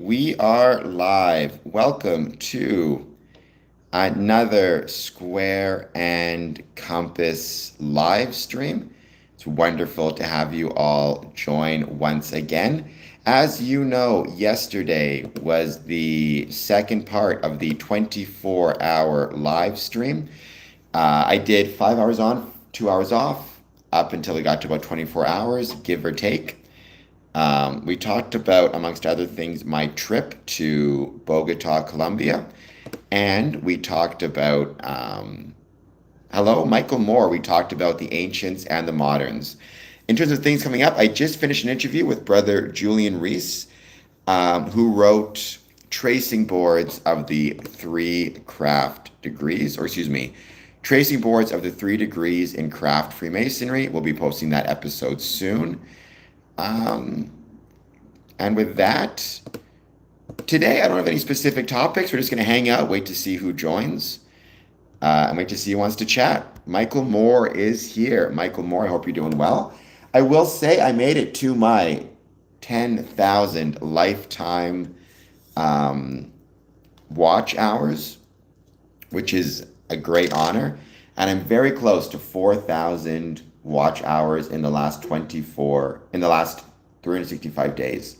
We are live. Welcome to another Square and Compass live stream. It's wonderful to have you all join once again. As you know, yesterday was the second part of the 24-hour live stream. I did 5 hours on, 2 hours off, up until we got to about 24 hours, give or take. We talked about, amongst other things, my trip to Bogota, Colombia, and we talked about, hello, Michael Moore. We talked about the ancients and the moderns. In terms of things coming up, I just finished an interview with Brother Julian Reese, who wrote tracing boards of the three craft degrees, or excuse me, tracing boards of the 3 degrees in craft Freemasonry. We'll be posting that episode soon. Um, and with that, today I don't have any specific topics. We're just going to hang out, wait to see who joins, and wait to see who wants to chat. Michael Moore is here. Michael Moore, I hope you're doing well. I will say I made it to my 10,000 lifetime um, watch hours, which is a great honor. And I'm very close to 4,000 watch hours in the last 365 days.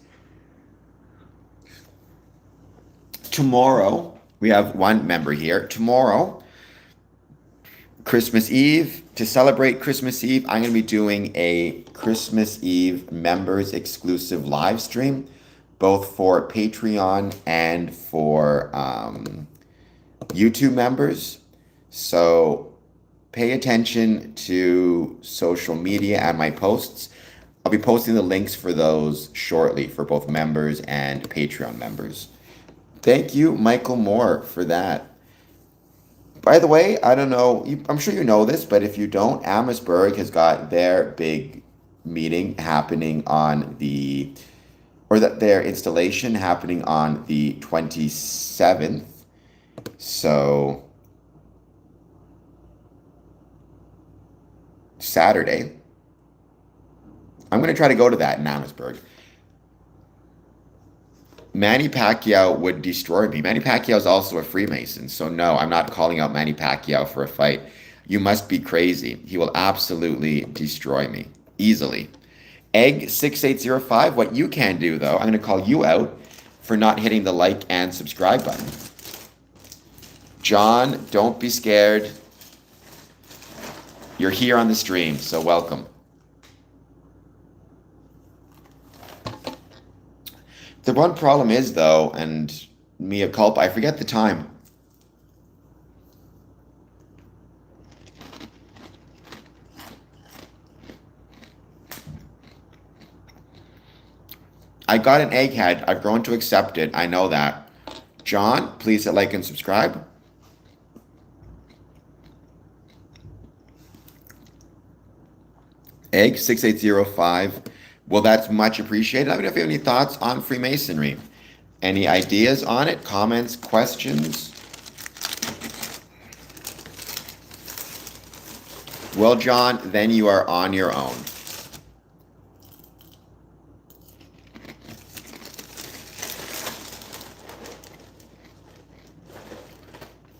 Tomorrow, we have one member here. Tomorrow, Christmas Eve, to celebrate Christmas Eve, I'm going to be doing a Christmas Eve members exclusive live stream, both for Patreon and for YouTube members. So pay attention to social media and my posts. I'll be posting the links for those shortly for both members and Patreon members. Thank you, Michael Moore, for that. By the way, I don't know, I'm sure you know this, but if you don't, Amherstburg has got their big meeting happening on their installation happening on the 27th. So, Saturday. I'm going to try to go to that in Amherstburg. Manny Pacquiao would destroy me. Manny Pacquiao is also a Freemason, so no, I'm not calling out Manny Pacquiao for a fight. You must be crazy. He will absolutely destroy me easily. Egg6805, what you can do though, I'm going to call you out for not hitting the like and subscribe button. John, don't be scared. You're here on the stream, so welcome. The one problem is, though, and mea culpa, I forget the time. I got an egghead. I've grown to accept it. I know that. John, please hit like and subscribe. Egg6805. Well, that's much appreciated. Let me know if you have any thoughts on Freemasonry. Any ideas on it, comments, questions? Well, John, then you are on your own.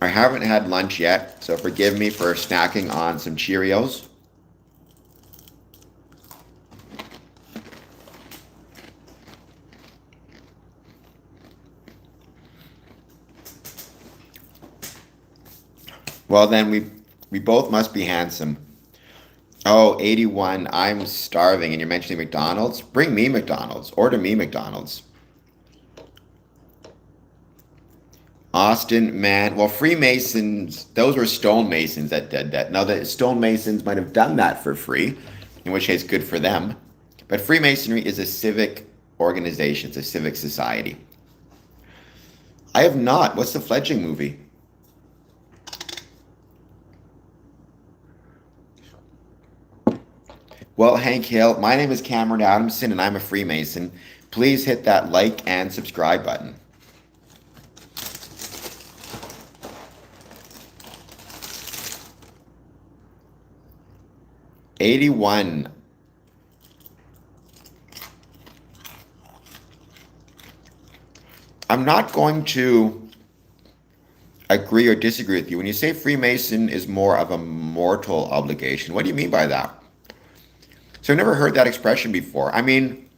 I haven't had lunch yet, so forgive me for snacking on some Cheerios. Well, then we both must be handsome. Oh, 81, I'm starving, and you're mentioning McDonald's? Bring me McDonald's. Order me McDonald's. Austin, man. Well, Freemasons, those were stonemasons that did that. Now, the stonemasons might have done that for free, in which case, good for them. But Freemasonry is a civic organization, it's a civic society. I have not. What's the fledgling movie? Well, Hank Hill, my name is Cameron Adamson, and I'm a Freemason. Please hit that like and subscribe button. '81. I'm not going to agree or disagree with you. When you say Freemason is more of a mortal obligation, what do you mean by that? So I've never heard that expression before. I mean,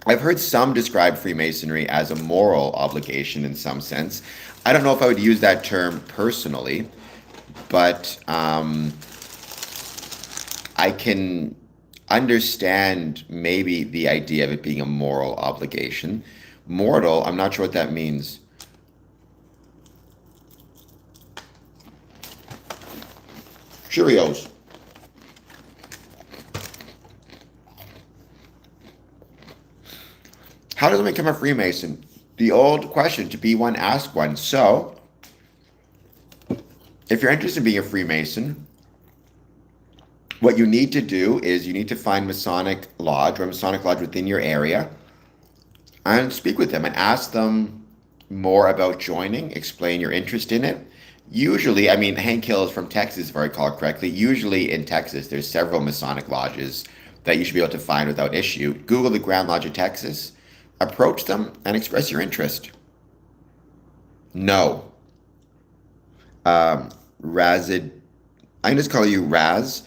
I've heard some describe Freemasonry as a moral obligation in some sense. I don't know if I would use that term personally, but I can understand maybe the idea of it being a moral obligation. Mortal, I'm not sure what that means. Cheerios. How does one become a Freemason? The old question, to be one, ask one. So, if you're interested in being a Freemason, what you need to do is you need to find Masonic Lodge or Masonic Lodge within your area and speak with them and ask them more about joining, explain your interest in it. Usually, I mean, Hank Hill is from Texas, if I recall correctly. Usually in Texas, there's several Masonic lodges that you should be able to find without issue. Google the Grand Lodge of Texas, approach them, and express your interest. No. Razid, I can just call you Raz.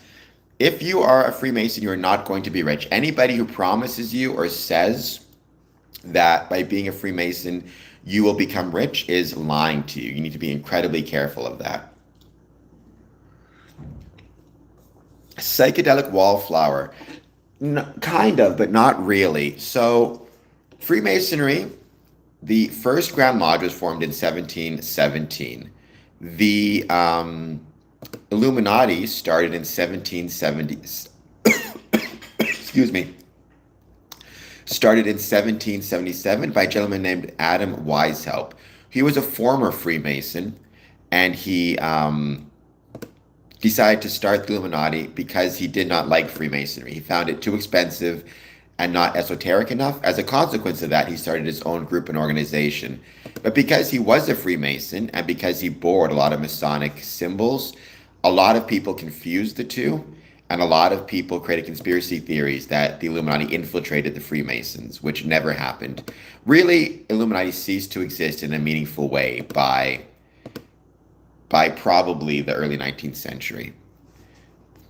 If you are a Freemason, you are not going to be rich. Anybody who promises you or says that by being a Freemason, you will become rich is lying to you. You need to be incredibly careful of that. Psychedelic wallflower. Kind of, but not really. So, Freemasonry, the first Grand Lodge was formed in 1717. The Illuminati started in 1770. Excuse me. Started in 1777 by a gentleman named Adam Weishaupt. He was a former Freemason, and he decided to start the Illuminati because he did not like Freemasonry. He found it too expensive and not esoteric enough. As a consequence of that, he started his own group and organization. But because he was a Freemason and because he bore a lot of Masonic symbols, a lot of people confused the two, and a lot of people created conspiracy theories that the Illuminati infiltrated the Freemasons, which never happened. Really, Illuminati ceased to exist in a meaningful way by probably the early 19th century.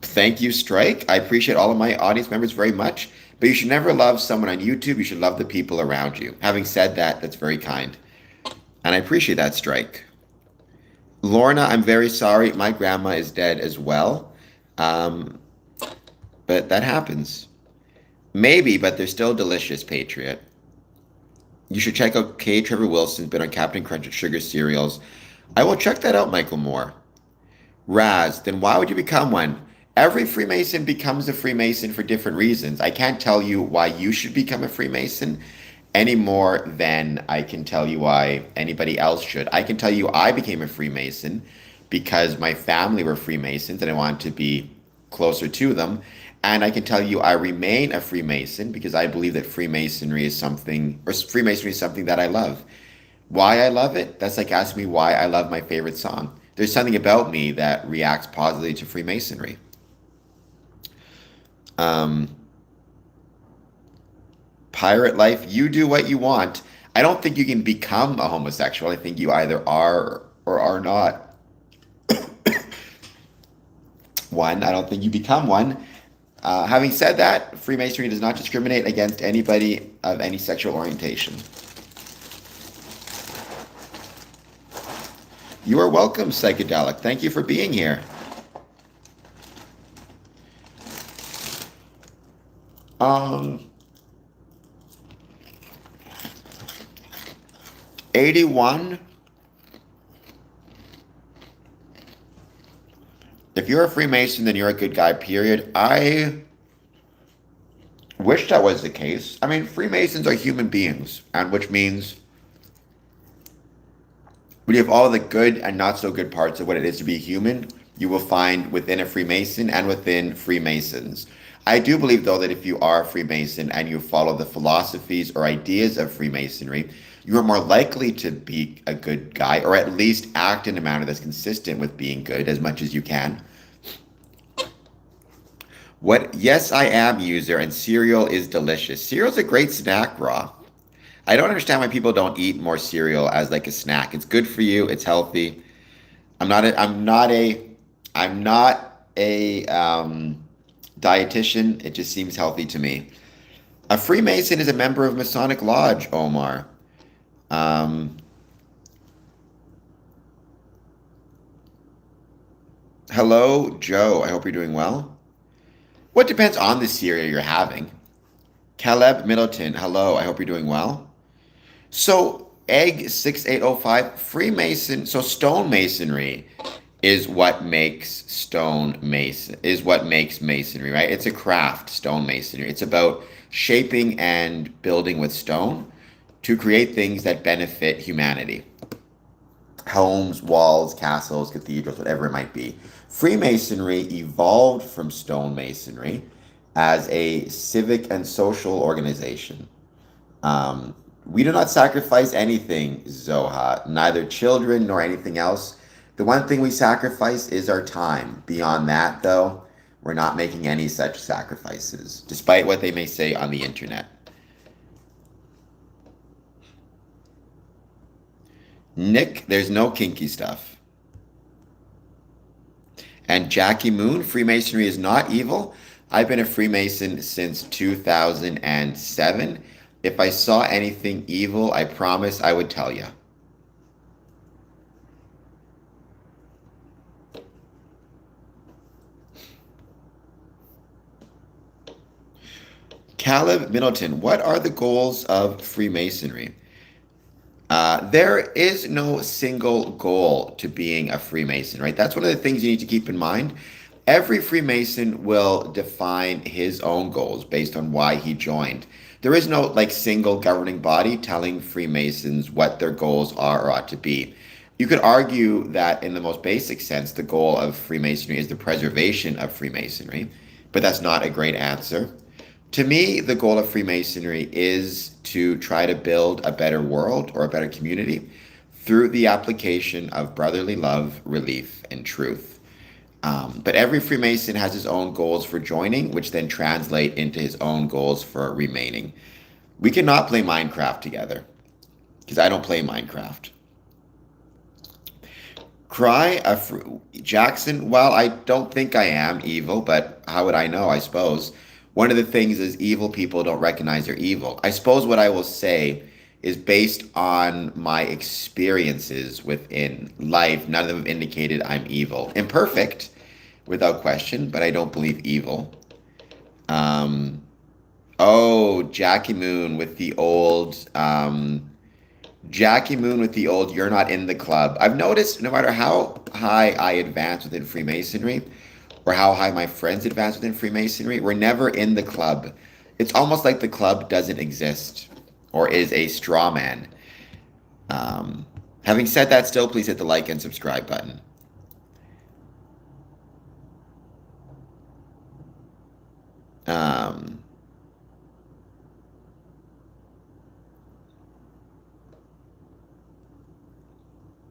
Thank you, Strike. I appreciate all of my audience members very much. But you should never love someone on YouTube. You should love the people around you. Having said that, that's very kind. And I appreciate that, Strike. Lorna, I'm very sorry. My grandma is dead as well. But that happens. Maybe, but they're still delicious, Patriot. You should check out K. Trevor Wilson's been on Captain Crunch and Sugar cereals. I will check that out, Michael Moore. Raz, then why would you become one? Every Freemason becomes a Freemason for different reasons. I can't tell you why you should become a Freemason any more than I can tell you why anybody else should. I can tell you I became a Freemason because my family were Freemasons and I wanted to be closer to them. And I can tell you I remain a Freemason because I believe that Freemasonry is something that I love. Why I love it? That's like asking me why I love my favorite song. There's something about me that reacts positively to Freemasonry. Pirate life, you do what you want. I don't think you can become a homosexual. I think you either are or are not one. I don't think you become one. Having said that, Freemasonry does not discriminate against anybody of any sexual orientation. You are welcome, Psychedelic. Thank you for being here. Um, 81. If you're a Freemason, then you're a good guy, period. I wish that was the case. I mean, Freemasons are human beings, and which means when you have all the good and not so good parts of what it is to be human, you will find within a Freemason and within Freemasons. I do believe, though, that if you are a Freemason and you follow the philosophies or ideas of Freemasonry, you are more likely to be a good guy, or at least act in a manner that's consistent with being good as much as you can. What? Yes, I am user, and cereal is delicious. Cereal's a great snack, Raw. I don't understand why people don't eat more cereal as like a snack. It's good for you. It's healthy. I'm not a dietitian. It just seems healthy to me. A Freemason is a member of Masonic Lodge, Omar. Um, Hello, Joe. I hope you're doing well. What depends on the cereal you're having? Caleb Middleton. Hello. I hope you're doing well. So, Egg 6805, Freemason, so stonemasonry is what makes masonry, right? It's a craft, stonemasonry. It's about shaping and building with stone to create things that benefit humanity. Homes, walls, castles, cathedrals, whatever it might be. Freemasonry evolved from stonemasonry as a civic and social organization. We do not sacrifice anything, Zoha, neither children nor anything else. The one thing we sacrifice is our time. Beyond that, though, we're not making any such sacrifices, despite what they may say on the internet. Nick, there's no kinky stuff. And Jackie Moon, Freemasonry is not evil. I've been a Freemason since 2007. If I saw anything evil, I promise I would tell you. Caleb Middleton, what are the goals of Freemasonry? There is no single goal to being a Freemason, right? That's one of the things you need to keep in mind. Every Freemason will define his own goals based on why he joined. There is no like single governing body telling Freemasons what their goals are or ought to be. You could argue that in the most basic sense, the goal of Freemasonry is the preservation of Freemasonry, but that's not a great answer. To me, the goal of Freemasonry is to try to build a better world or a better community through the application of brotherly love, relief, and truth. But every Freemason has his own goals for joining, which then translate into his own goals for remaining. We cannot play Minecraft together because I don't play Minecraft. Jackson, well, I don't think I am evil, but how would I know? I suppose. One of the things is evil people don't recognize they're evil. I suppose what I will say is based on my experiences within life, none of them have indicated I'm evil. Imperfect, without question, but I don't believe evil. Um, oh, Jackie Moon with the old, you're not in the club. I've noticed no matter how high I advance within Freemasonry or how high my friends advance within Freemasonry, we're never in the club. It's almost like the club doesn't exist or is a straw man. Having said that, still please hit the like and subscribe button. Um,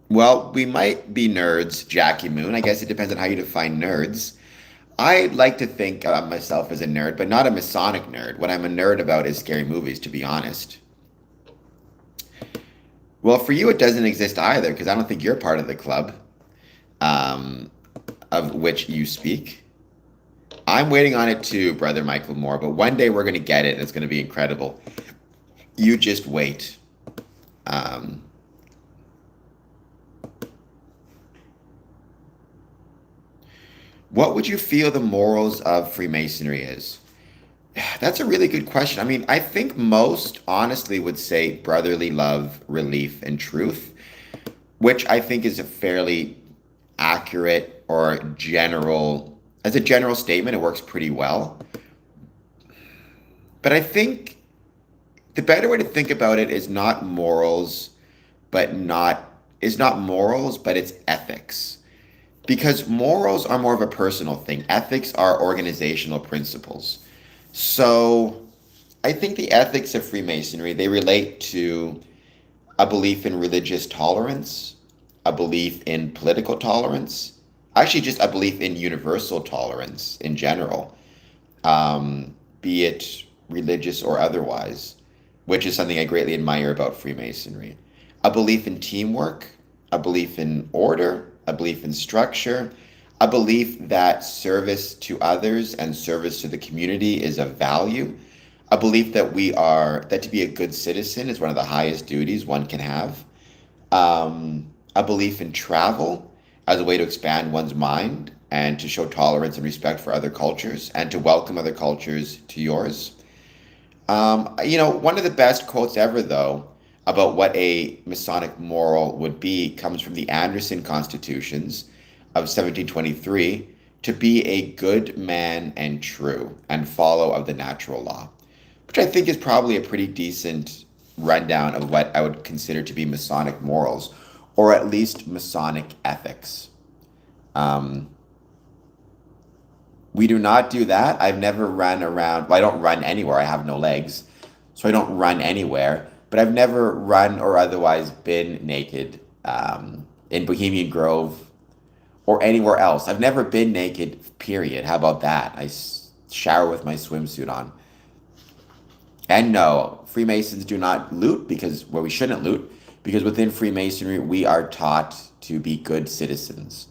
well, we might be nerds, Jackie Moon. I guess it depends on how you define nerds. I like to think of myself as a nerd, but not a Masonic nerd. What I'm a nerd about is scary movies, to be honest. Well, for you, it doesn't exist either, because I don't think you're part of the club um, of which you speak. I'm waiting on it too, Brother Michael Moore, but one day we're going to get it, and it's going to be incredible. You just wait. Um, what would you feel the morals of Freemasonry is? That's a really good question. I mean, I think most honestly would say brotherly love, relief, and truth, which I think is a fairly accurate or general, as a general statement, it works pretty well. But I think the better way to think about it is not morals, but not is not morals, but it's ethics. Because morals are more of a personal thing. Ethics are organizational principles. So I think the ethics of Freemasonry, they relate to a belief in religious tolerance, a belief in political tolerance, actually just a belief in universal tolerance in general, be it religious or otherwise. which is something I greatly admire about Freemasonry. A belief in teamwork, a belief in order, a belief in structure, a belief that service to others and service to the community is a value, a belief that to be a good citizen is one of the highest duties one can have, a belief in travel as a way to expand one's mind and to show tolerance and respect for other cultures and to welcome other cultures to yours. One of the best quotes ever, though, about what a Masonic moral would be comes from the Anderson Constitutions of 1723 to be a good man and true and follow of the natural law, which I think is probably a pretty decent rundown of what I would consider to be Masonic morals, or at least Masonic ethics. Um, we do not do that. I've never run around. Well, I don't run anywhere. I have no legs, so I don't run anywhere. But I've never run or otherwise been naked in Bohemian Grove or anywhere else. I've never been naked, period. How about that? Shower with my swimsuit on. And no, Freemasons do not loot we shouldn't loot, because within Freemasonry, we are taught to be good citizens.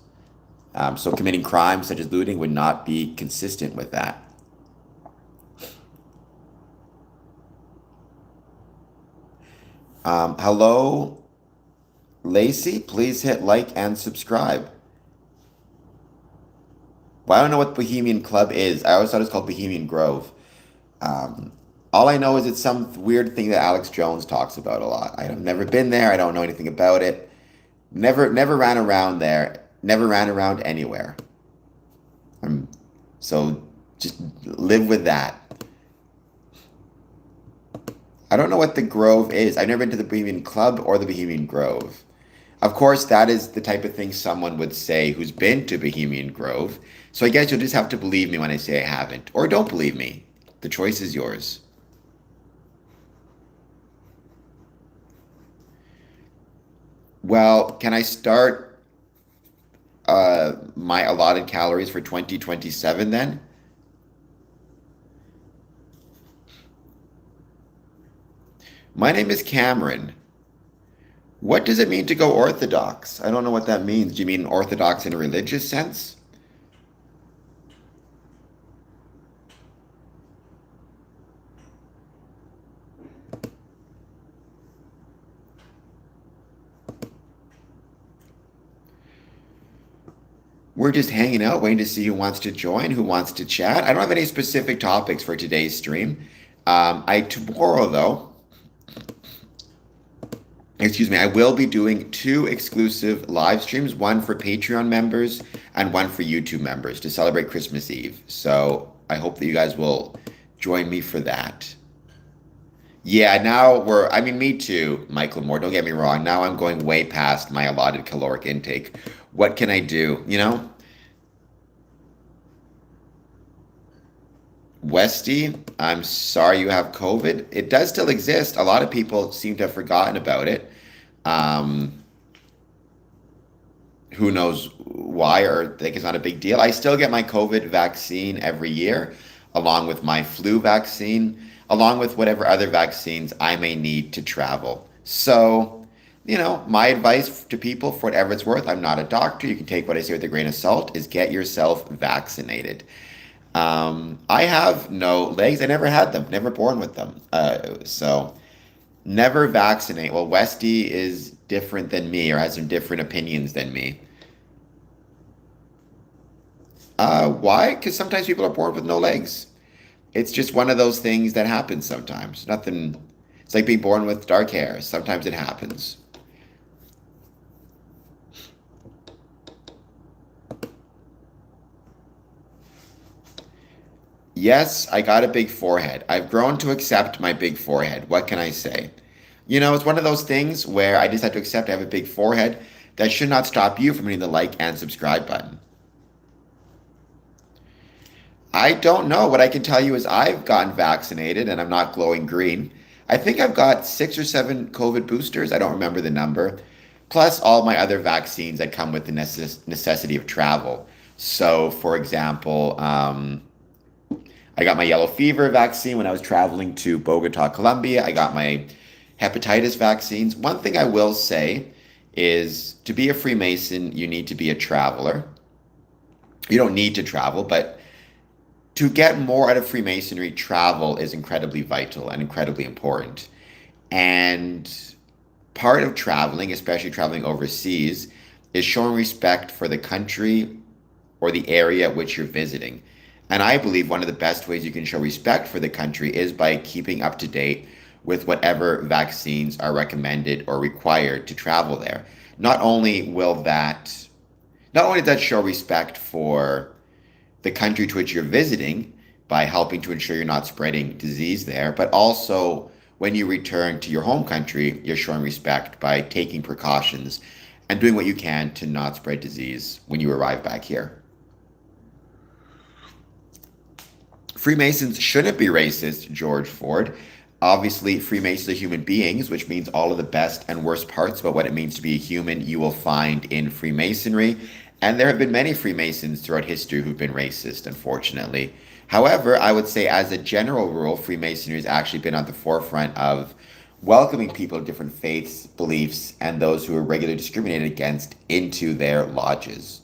So committing crimes such as looting would not be consistent with that. Hello, Lacey. Please hit like and subscribe. Well, I don't know what Bohemian Club is. I always thought it was called Bohemian Grove. Um, all I know is it's some weird thing that Alex Jones talks about a lot. I've never been there. I don't know anything about it. Never ran around there. Never ran around anywhere. Um, so just live with that. I don't know what the Grove is. I've never been to the Bohemian Club or the Bohemian Grove. Of course, that is the type of thing someone would say who's been to Bohemian Grove. So I guess you'll just have to believe me when I say I haven't, or don't believe me. The choice is yours. Well, can I start my allotted calories for 2027 then? My name is Cameron. What does it mean to go Orthodox? I don't know what that means. Do you mean Orthodox in a religious sense? We're just hanging out, waiting to see who wants to join, who wants to chat. I don't have any specific topics for today's stream. Tomorrow though, excuse me, I will be doing two exclusive live streams, one for Patreon members and one for YouTube members to celebrate Christmas Eve. So I hope that you guys will join me for that. Yeah, I mean, me too, Michael Moore. Don't get me wrong. Now I'm going way past my allotted caloric intake. What can I do? Westy, I'm sorry you have COVID. It does still exist. A lot of people seem to have forgotten about it. Um, who knows why or think it's not a big deal. I still get my COVID vaccine every year, along with my flu vaccine, along with whatever other vaccines I may need to travel. So, my advice to people, for whatever it's worth, I'm not a doctor. You can take what I say with a grain of salt, is get yourself vaccinated. I have no legs. I never had them, never born with them. So never vaccinate. Well, Westy is different than me or has some different opinions than me. Why? Because sometimes people are born with no legs. It's just one of those things that happens sometimes. Nothing, it's like being born with dark hair. Sometimes it happens. Yes, I got a big forehead. I've grown to accept my big forehead. What can I say? It's one of those things where I just have to accept I have a big forehead. That should not stop you from hitting the like and subscribe button. I don't know. What I can tell you is I've gotten vaccinated and I'm not glowing green. I think I've got 6 or 7 COVID boosters. I don't remember the number. Plus all my other vaccines that come with the necessity of travel. So, for example, I got my yellow fever vaccine when I was traveling to Bogota, Colombia. I got my hepatitis vaccines. One thing I will say is to be a Freemason, you need to be a traveler. You don't need to travel, but to get more out of Freemasonry, travel is incredibly vital and incredibly important. And part of traveling, especially traveling overseas, is showing respect for the country or the area which you're visiting. And I believe one of the best ways you can show respect for the country is by keeping up to date with whatever vaccines are recommended or required to travel there. Not only will that, not only does that show respect for the country to which you're visiting by helping to ensure you're not spreading disease there, but also when you return to your home country, you're showing respect by taking precautions and doing what you can to not spread disease when you arrive back here. Freemasons shouldn't be racist, George Ford. Obviously, Freemasons are human beings, which means all of the best and worst parts about what it means to be a human you will find in Freemasonry. And there have been many Freemasons throughout history who've been racist, unfortunately. However, I would say as a general rule, Freemasonry has actually been on the forefront of welcoming people of different faiths, beliefs, and those who are regularly discriminated against into their lodges.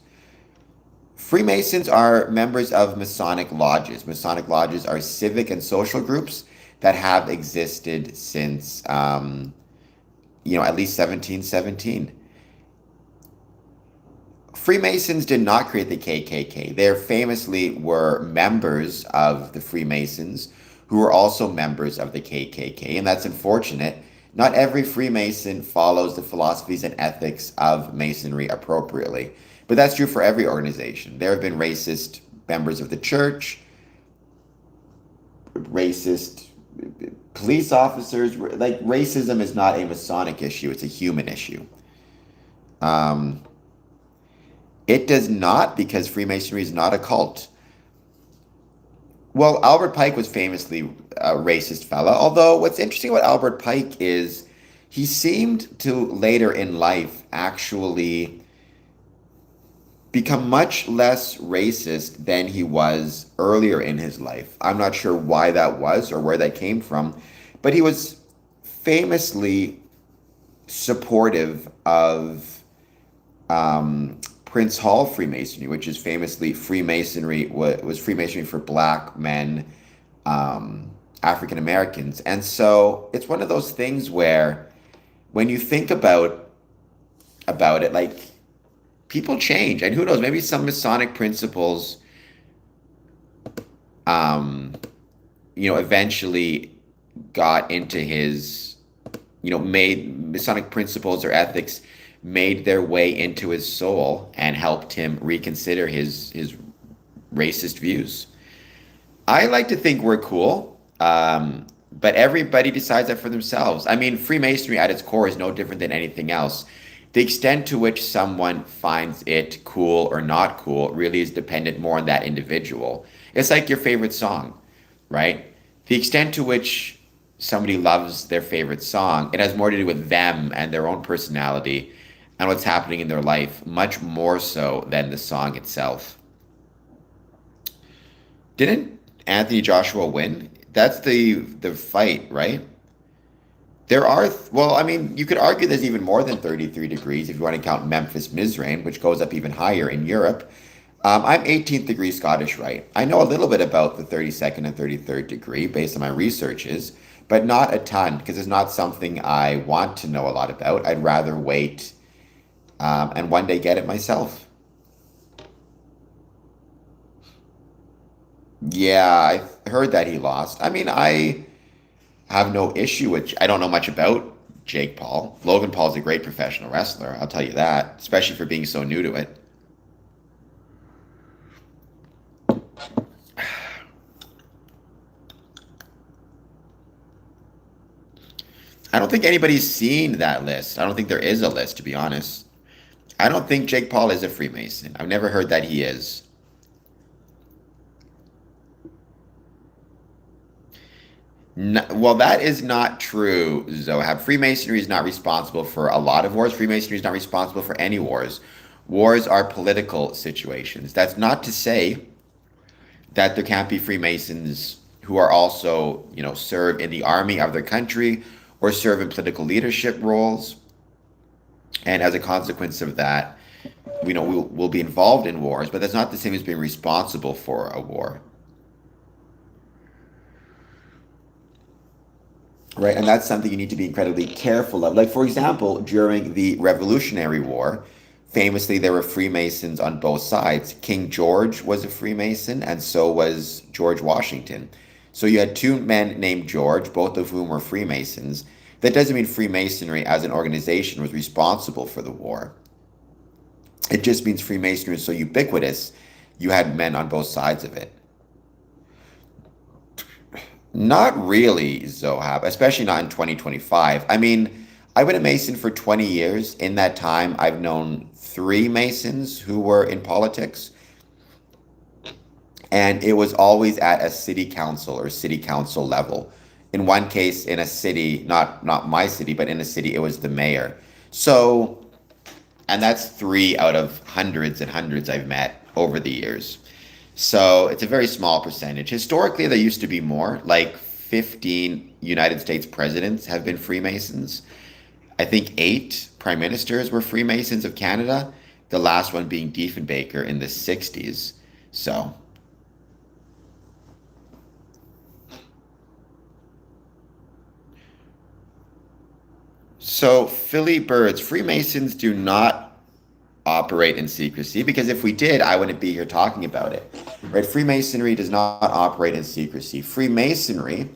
Freemasons are members of Masonic lodges. Masonic lodges are civic and social groups that have existed since, at least 1717. Freemasons did not create the KKK. They famously were members of the Freemasons who were also members of the KKK, and that's unfortunate. Not every Freemason follows the philosophies and ethics of Masonry appropriately, but that's true for every organization. There have been racist members of the church, racist police officers. Like, racism is not a Masonic issue, it's a human issue. It does not, because Freemasonry is not a cult. Well, Albert Pike was famously a racist fella, although what's interesting about Albert Pike is he seemed to later in life actually become much less racist than he was earlier in his life. I'm not sure why that was or where that came from, but he was famously supportive of Prince Hall Freemasonry, which is famously Freemasonry, was Freemasonry for black men, African Americans. And so it's one of those things where when you think about it, like, people change, and who knows, maybe some Masonic principles eventually got into his, made Masonic principles or ethics made their way into his soul and helped him reconsider his racist views. I like to think we're cool, but everybody decides that for themselves. I mean, Freemasonry at its core is no different than anything else. The extent to which someone finds it cool or not cool really is dependent more on that individual. It's like your favorite song, right? The extent to which somebody loves their favorite song, it has more to do with them and their own personality and what's happening in their life, much more so than the song itself. Didn't Anthony Joshua win? That's the fight, right? There are, well, I mean, you could argue there's even more than 33 degrees if you want to count Memphis Mizraim, which goes up even higher in Europe. I'm 18th degree Scottish Rite. I know a little bit about the 32nd and 33rd degree based on my researches, but not a ton, because it's not something I want to know a lot about. I'd rather wait and one day get it myself. Yeah, I heard that he lost. I mean, I have no issue with, I don't know much about Jake Paul. Logan Paul's a great professional wrestler, I'll tell you that, especially for being so new to it. I don't think anybody's seen that list. I don't think there is a list, to be honest. I don't think Jake Paul is a Freemason. I've never heard that he is. No, well, that is not true, Zohab. Freemasonry is not responsible for a lot of wars. Freemasonry is not responsible for any wars. Wars are political situations. That's not to say that there can't be Freemasons who are also, serve in the army of their country or serve in political leadership roles. And as a consequence of that, we'll be involved in wars, but that's not the same as being responsible for a war. Right? And that's something you need to be incredibly careful of. Like, for example, during the Revolutionary War, famously, there were Freemasons on both sides. King George was a Freemason, and so was George Washington. So you had two men named George, both of whom were Freemasons. That doesn't mean Freemasonry as an organization was responsible for the war. It just means Freemasonry is so ubiquitous, you had men on both sides of it. Not really, Zohab, especially not in 2025. I mean, I've been a Mason for 20 years. In that time, I've known three Masons who were in politics, and it was always at a city council level. In one case, in a city, not my city, but in a city, it was the mayor. So, and that's three out of hundreds and hundreds I've met over the years. So it's a very small percentage. Historically, there used to be more, like 15 United States presidents have been Freemasons. I think eight prime ministers were Freemasons of Canada, the last one being Diefenbaker in the 60s. So, so Philly Birds, Freemasons do not operate in secrecy because if we did, I wouldn't be here talking about it. Right? Freemasonry does not operate in secrecy. Freemasonry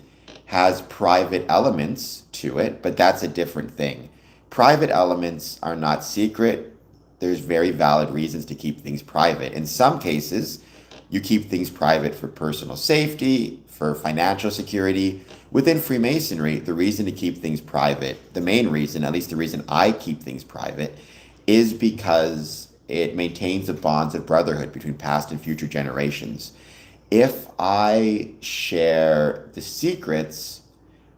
has private elements to it, but that's a different thing. Private elements are not secret. There's very valid reasons to keep things private. In some cases, you keep things private for personal safety, for financial security. Within Freemasonry, the reason to keep things private, the main reason, at least the reason I keep things private, is because it maintains the bonds of brotherhood between past and future generations. If I share the secrets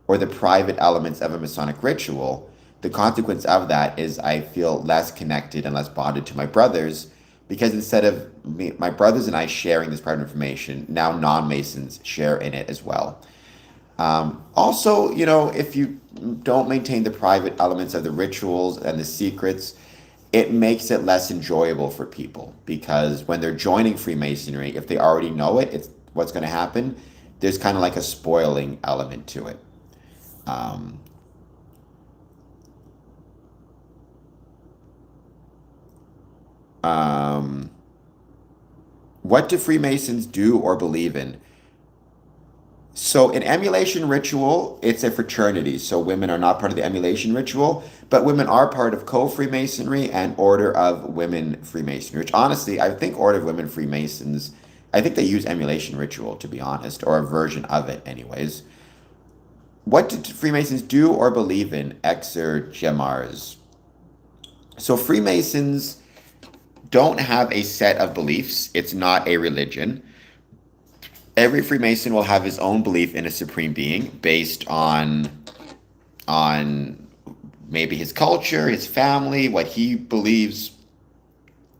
or the private elements of a Masonic ritual, the consequence of that is I feel less connected and less bonded to my brothers because instead of my brothers and I sharing this private information, now non-Masons share in it as well. Also, if you don't maintain the private elements of the rituals and the secrets, it makes it less enjoyable for people because when they're joining Freemasonry, if they already know it, it's what's going to happen. There's kind of like a spoiling element to it. Um, um, what do Freemasons do or believe in? So, in emulation ritual, it's a fraternity. So, women are not part of the emulation ritual, but women are part of co Freemasonry and Order of Women Freemasonry, which honestly, I think Order of Women Freemasons, I think they use emulation ritual, to be honest, or a version of it, anyways. What do Freemasons do or believe in? Exer Gemars. So, Freemasons don't have a set of beliefs, it's not a religion. Every Freemason will have his own belief in a supreme being based on maybe his culture, his family, what he believes,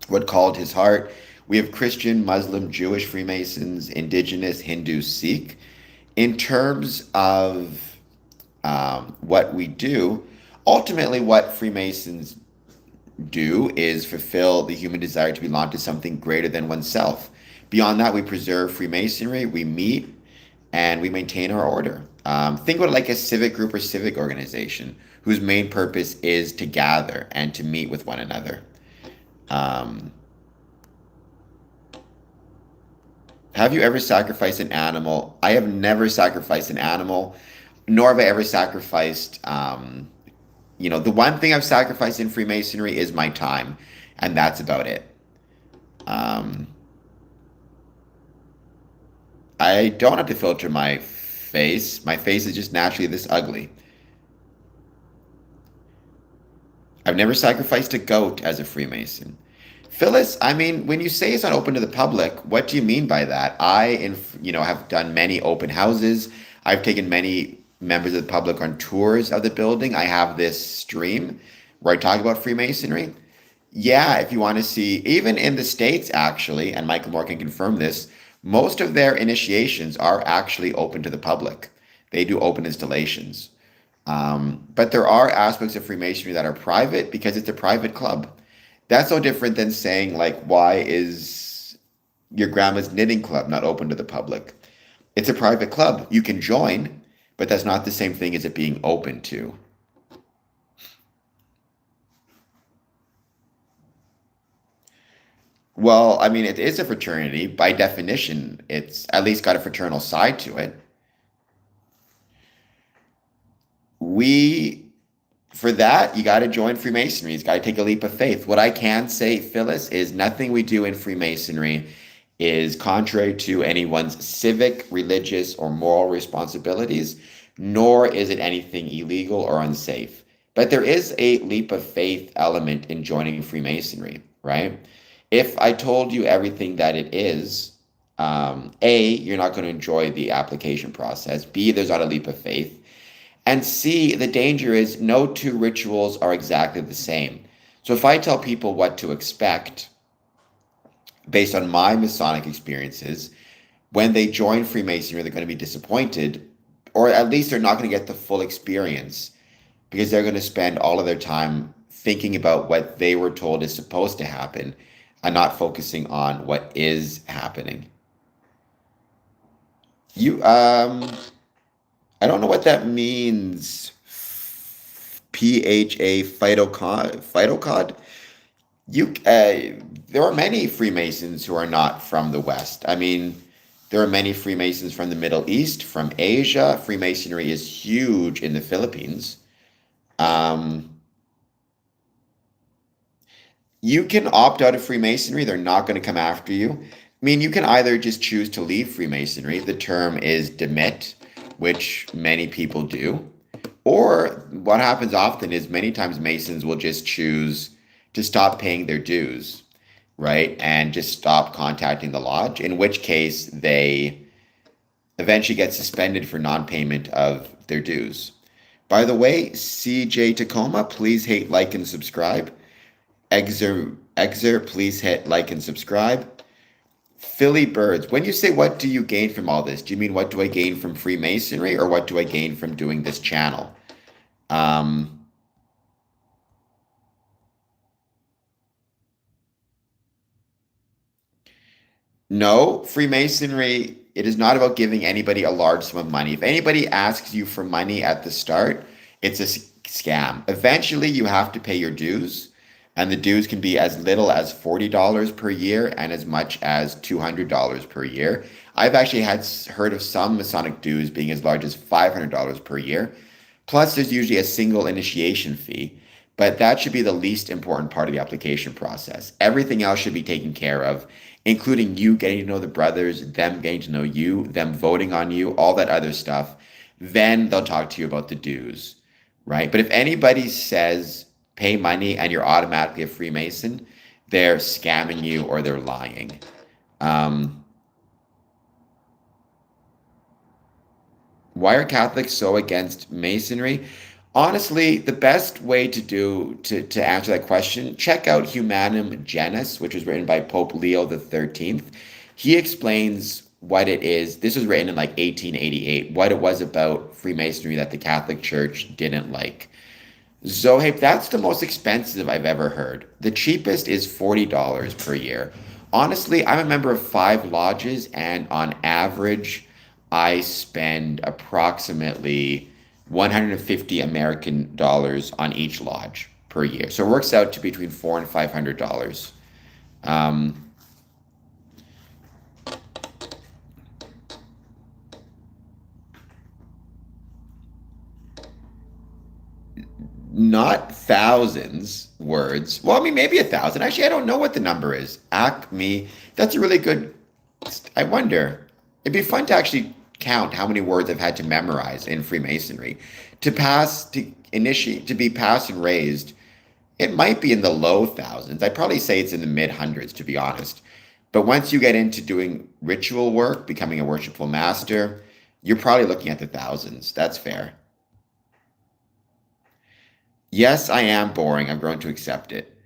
what called his heart. We have Christian, Muslim, Jewish Freemasons, Indigenous, Hindu, Sikh. In terms of what we do, ultimately, what Freemasons do is fulfill the human desire to belong to something greater than oneself. Beyond that, we preserve Freemasonry, we meet, and we maintain our order. Think about it like a civic group or civic organization whose main purpose is to gather and to meet with one another. Um, have you ever sacrificed an animal? I have never sacrificed an animal, nor have I ever sacrificed, the one thing I've sacrificed in Freemasonry is my time, and that's about it. Um, I don't have to filter my face. My face is just naturally this ugly. I've never sacrificed a goat as a Freemason. Phyllis, I mean, when you say it's not open to the public, what do you mean by that? Have done many open houses. I've taken many members of the public on tours of the building. I have this stream where I talk about Freemasonry. Yeah, if you want to see, even in the States, actually, and Michael Moore can confirm this, Most of their initiations are actually open to the public. They do open installations. But there are aspects of Freemasonry that are private because it's a private club. That's no different than saying, like, why is your grandma's knitting club not open to the public? It's a private club. You can join, but that's not the same thing as it being open to. Well, I mean, it is a fraternity. By definition, it's at least got a fraternal side to it. We, for that, you got to join Freemasonry. You got to take a leap of faith. What I can say, Phyllis, is nothing we do in Freemasonry is contrary to anyone's civic, religious, or moral responsibilities, nor is it anything illegal or unsafe. But there is a leap of faith element in joining Freemasonry, right? If I told you everything that it is, A, you're not going to enjoy the application process. B, there's not a leap of faith. And C, the danger is no two rituals are exactly the same. So if I tell people what to expect based on my Masonic experiences, when they join Freemasonry, they're going to be disappointed, or at least they're not going to get the full experience because they're going to spend all of their time thinking about what they were told is supposed to happen and not focusing on what is happening. You, I don't know what that means. PHA phytocod. There are many Freemasons who are not from the West. I mean, there are many Freemasons from the Middle East, from Asia. Freemasonry is huge in the Philippines. Um, you can opt out of Freemasonry. They're not going to come after you. I mean, you can either just choose to leave Freemasonry. The term is demit, which many people do. Or what happens often is many times Masons will just choose to stop paying their dues, right? And just stop contacting the lodge, in which case they eventually get suspended for non-payment of their dues. By the way, CJ Tacoma, please hit like and subscribe. Exer, please hit like and subscribe. Philly Birds, when you say what do you gain from all this, do you mean what do I gain from Freemasonry or what do I gain from doing this channel? Um, no, Freemasonry, it is not about giving anybody a large sum of money. If anybody asks you for money at the start, it's a scam. Eventually, you have to pay your dues, and the dues can be as little as $40 per year and as much as $200 per year. I've actually heard of some Masonic dues being as large as $500 per year. Plus, there's usually a single initiation fee, but that should be the least important part of the application process. Everything else should be taken care of, including you getting to know the brothers, them getting to know you, them voting on you, all that other stuff. Then they'll talk to you about the dues, right? But if anybody says pay money and you're automatically a Freemason, they're scamming you or they're lying. Um, Why are Catholics so against Masonry? Honestly, the best way to answer that question, check out Humanum Genus, which was written by Pope Leo the 13th. He explains what it is. This was written in like 1888, what it was about Freemasonry that the Catholic Church didn't like. Zohape, that's the most expensive I've ever heard. The cheapest is $40 per year. Honestly, I'm a member of 5 lodges, and on average, I spend approximately 150 American dollars on each lodge per year. So it works out to between $400 and $500. Um, Not thousands words. Well, I mean, maybe 1,000. Actually, I don't know what the number is. Acme. That's a really good. I wonder. It'd be fun to actually count how many words I've had to memorize in Freemasonry. To pass, to initiate, to be passed and raised, it might be in the low thousands. I'd probably say it's in the mid hundreds, to be honest. But once you get into doing ritual work, becoming a worshipful master, you're probably looking at the thousands. That's fair. Yes, I am boring. I've grown to accept it.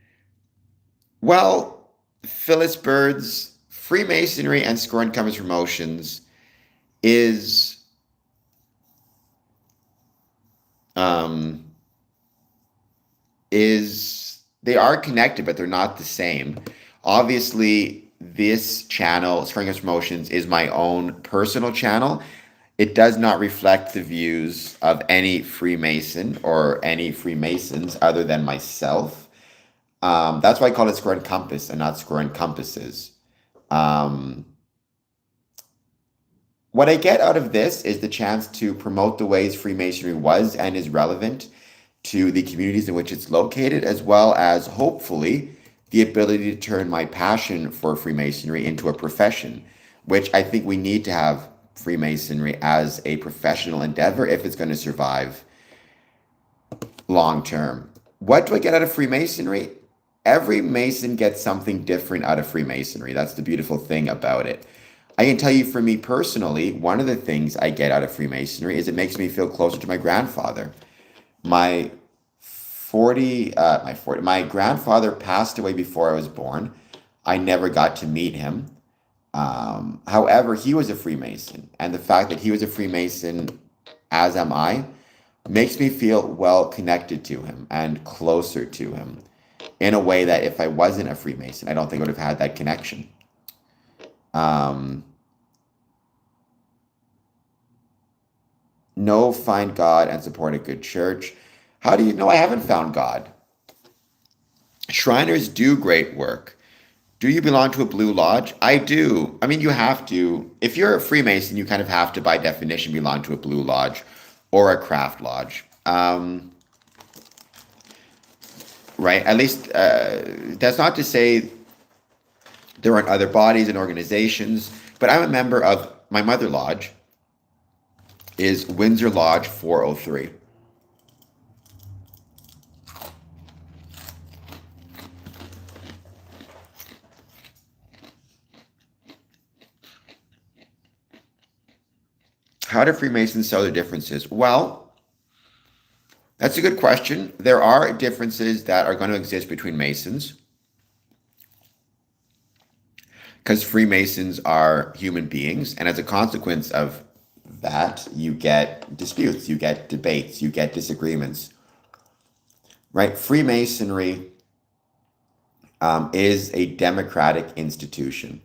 Well, Phyllis Birds, Freemasonry and Square and Compass Promotions is um, they are connected, but they're not the same. Obviously, this channel, Square and Compass Promotions, is my own personal channel. It does not reflect the views of any Freemason or any Freemasons other than myself. That's why I call it Square and Compass and not Square and Compasses. Um, what I get out of this is the chance to promote the ways Freemasonry was and is relevant to the communities in which it's located, as well as hopefully the ability to turn my passion for Freemasonry into a profession, which I think we need to have Freemasonry as a professional endeavor if it's going to survive long term. What do I get out of Freemasonry? Every Mason gets something different out of Freemasonry. That's the beautiful thing about it. I can tell you for me personally, one of the things I get out of Freemasonry is it makes me feel closer to my grandfather. My my grandfather passed away before I was born. I never got to meet him. However, he was a Freemason, and the fact that he was a Freemason, as am I, makes me feel well connected to him and closer to him in a way that if I wasn't a Freemason, I don't think I would have had that connection. No, find God and support a good church. How do you know I haven't found God? Shriners do great work. Do you belong to a Blue Lodge? I do. I mean, you have to. If you're a Freemason, you kind of have to, by definition, belong to a Blue Lodge or a Craft Lodge. Right? At least, that's not to say there aren't other bodies and organizations, but I'm a member of my mother lodge, is Windsor Lodge 403. How do Freemasons sell their differences? Well, that's a good question. There are differences that are going to exist between Masons because Freemasons are human beings, and as a consequence of that, you get disputes, you get debates, you get disagreements. Right? Freemasonry is a democratic institution.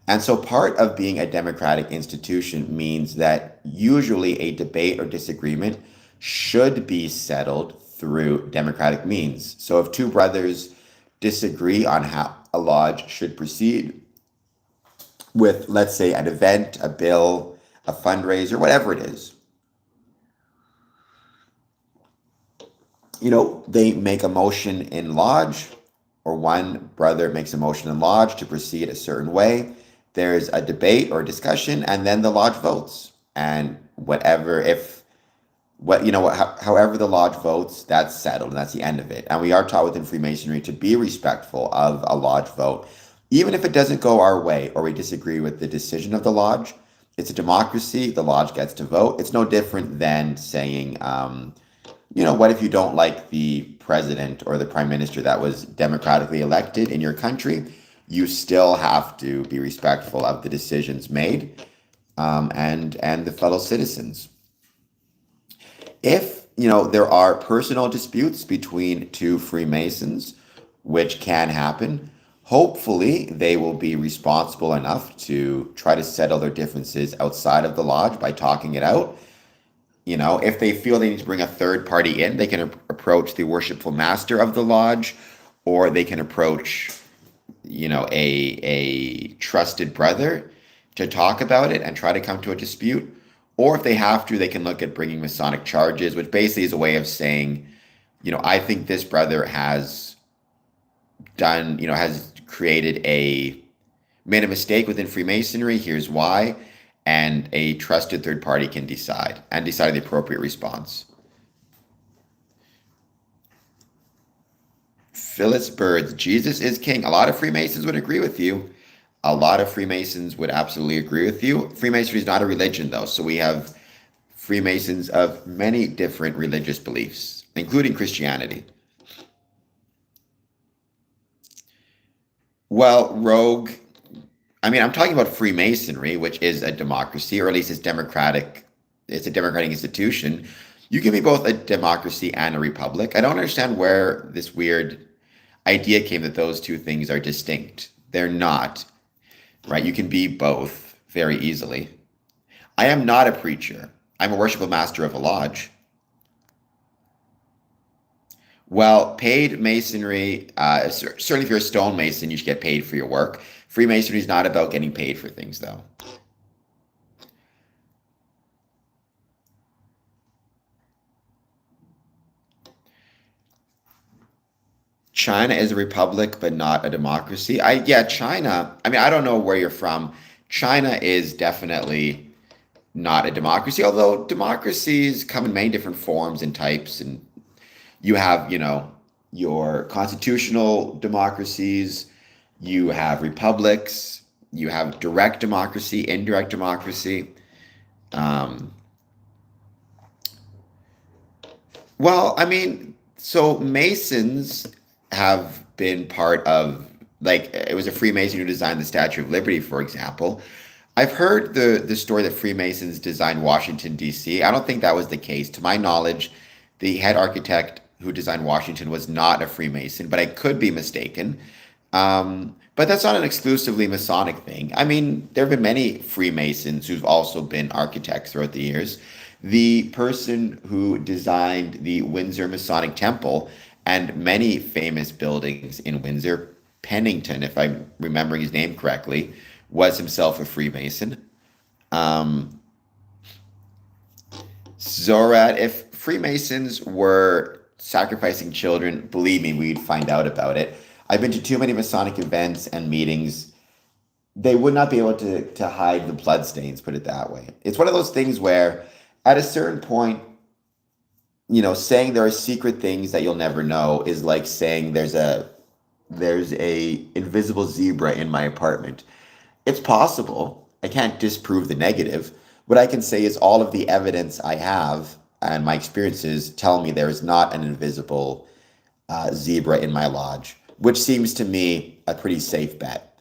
And so part of being a democratic institution means that usually a debate or disagreement should be settled through democratic means. So if two brothers disagree on how a lodge should proceed with, let's say, an event, a bill, a fundraiser, whatever it is, they make a motion in lodge, or one brother makes a motion in lodge to proceed a certain way. There's a debate or discussion, and then the lodge votes. And however the lodge votes, that's settled, and that's the end of it. And we are taught within Freemasonry to be respectful of a lodge vote, even if it doesn't go our way or we disagree with the decision of the lodge. It's a democracy. The lodge gets to vote. It's no different than saying, what if you don't like the president or the prime minister that was democratically elected in your country? You still have to be respectful of the decisions made, and the fellow citizens. If there are personal disputes between two Freemasons, which can happen, hopefully they will be responsible enough to try to settle their differences outside of the lodge by talking it out. If they feel they need to bring a third party in, they can approach the worshipful master of the lodge, or they can approach, a trusted brother to talk about it and try to come to a dispute. Or if they have to, they can look at bringing Masonic charges, which basically is a way of saying, I think this brother has made a mistake within Freemasonry. Here's why. And a trusted third party can decide the appropriate response. Phyllis Birds, Jesus is king. A lot of Freemasons would agree with you. A lot of Freemasons would absolutely agree with you. Freemasonry is not a religion, though. So we have Freemasons of many different religious beliefs, including Christianity. Well, Rogue, I mean, I'm talking about Freemasonry, which is a democracy, or at least it's democratic. It's a democratic institution. You can be both a democracy and a republic. I don't understand where this weird idea came that those two things are distinct. They're not, right? You can be both very easily. I am not a preacher. I'm a worshipful master of a lodge. Well, paid masonry, certainly if you're a stonemason, you should get paid for your work. Freemasonry is not about getting paid for things, though. China is a republic, but not a democracy. Yeah, China. I mean, I don't know where you're from. China is definitely not a democracy, although democracies come in many different forms and types, and you have, your constitutional democracies, you have republics, you have direct democracy, indirect democracy. Um, well, I mean, so Masons have been part of, like, it was a Freemason who designed the Statue of Liberty, for example. I've heard the story that Freemasons designed Washington, D.C. I don't think that was the case. To my knowledge, the head architect who designed Washington was not a Freemason, but I could be mistaken. But that's not an exclusively Masonic thing. I mean, there have been many Freemasons who've also been architects throughout the years. The person who designed the Windsor Masonic Temple and many famous buildings in Windsor, Pennington, if I'm remembering his name correctly, was himself a Freemason. Um, Zorad, if Freemasons were sacrificing children, believe me, we'd find out about it. I've been to too many Masonic events and meetings. They would not be able to hide the bloodstains, put it that way. It's one of those things where at a certain point, saying there are secret things that you'll never know is like saying there's a invisible zebra in my apartment. It's possible. I can't disprove the negative. What I can say is all of the evidence I have and my experiences tell me there is not an invisible zebra in my lodge, which seems to me a pretty safe bet.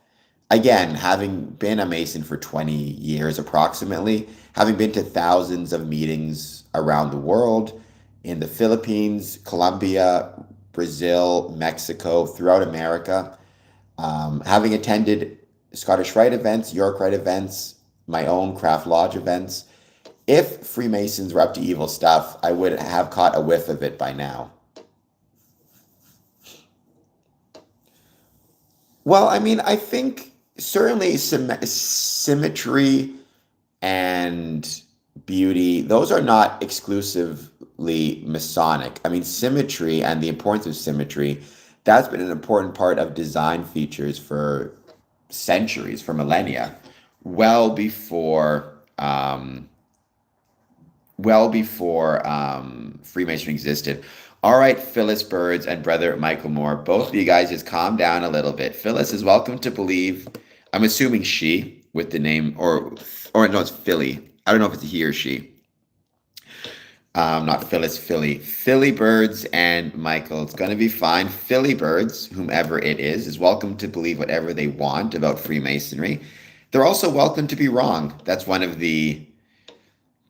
Again, having been a Mason for 20 years approximately, having been to thousands of meetings around the world, in the Philippines, Colombia, Brazil, Mexico, throughout America, having attended Scottish Rite events, York Rite events, my own craft lodge events. If Freemasons were up to evil stuff, I would have caught a whiff of it by now. Well, I mean, I think certainly symmetry and beauty, those are not exclusively Masonic. I mean, symmetry and the importance of symmetry, that's been an important part of design features for centuries, for millennia, well before um, Freemasonry existed. All right, Phyllis Birds and Brother Michael Moore, both of you guys just calm down a little bit. Phyllis is welcome to believe. I'm assuming she with the name, or no, it's Philly. I don't know if it's a he or she. Not Phyllis, Philly. Philly Birds and Michael. It's going to be fine. Philly Birds, whomever it is welcome to believe whatever they want about Freemasonry. They're also welcome to be wrong. That's one of the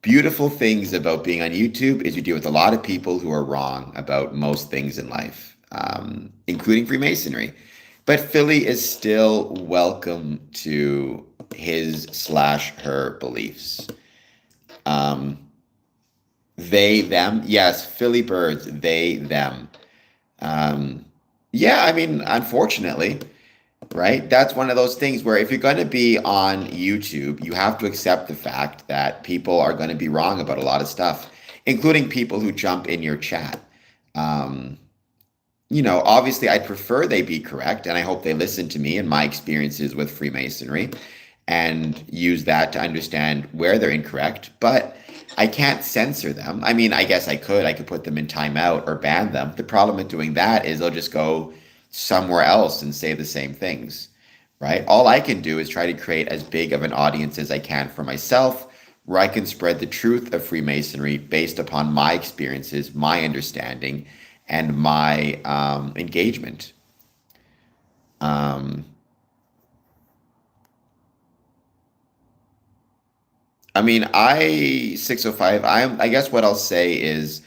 beautiful things about being on YouTube is you deal with a lot of people who are wrong about most things in life, including Freemasonry. But Philly is still welcome to his/her beliefs. Um, they, them, yes, Philly Birds, they, them. Um, yeah, I mean, unfortunately, right? That's one of those things where if you're going to be on YouTube, you have to accept the fact that people are going to be wrong about a lot of stuff, including people who jump in your chat. Um, Obviously, I'd prefer they be correct, and I hope they listen to me and my experiences with Freemasonry and use that to understand where they're incorrect. But I can't censor them. I mean, I guess I could. I could put them in timeout or ban them. The problem with doing that is they'll just go somewhere else and say the same things, right? All I can do is try to create as big of an audience as I can for myself, where I can spread the truth of Freemasonry based upon my experiences, my understanding, and my engagement. Um, I mean, I 605, I guess what I'll say is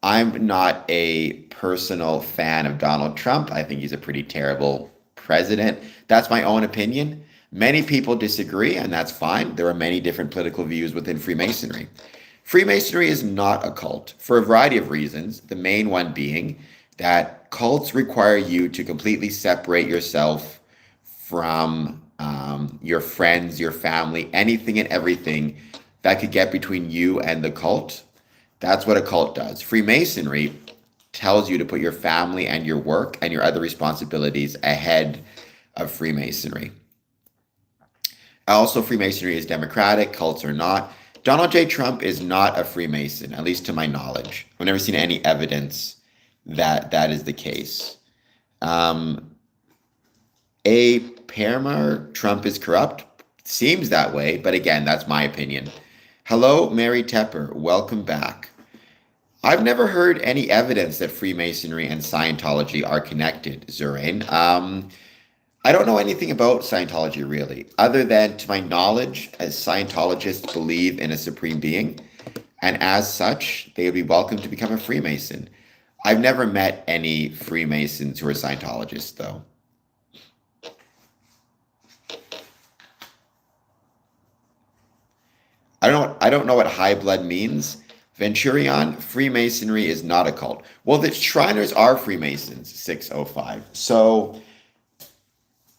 I'm not a personal fan of Donald Trump. I think he's a pretty terrible president. That's my own opinion. Many people disagree, and that's fine. There are many different political views within Freemasonry. Freemasonry is not a cult for a variety of reasons, the main one being that cults require you to completely separate yourself from your friends, your family, anything and everything that could get between you and the cult. That's what a cult does. Freemasonry tells you to put your family and your work and your other responsibilities ahead of Freemasonry. Also, Freemasonry is democratic, cults are not. Donald J. Trump is not a Freemason, at least to my knowledge. I've never seen any evidence that that is the case. A Paramar, Trump is corrupt. Seems that way, but again, that's my opinion. Hello, Mary Tepper. Welcome back. I've never heard any evidence that Freemasonry and Scientology are connected, Zurain. I don't know anything about Scientology really, other than to my knowledge, as Scientologists believe in a supreme being, and as such, they would be welcome to become a Freemason. I've never met any Freemasons who are Scientologists, though. I don't know what high blood means. Venturion, Freemasonry is not a cult. Well, the Shriners are Freemasons, 605. So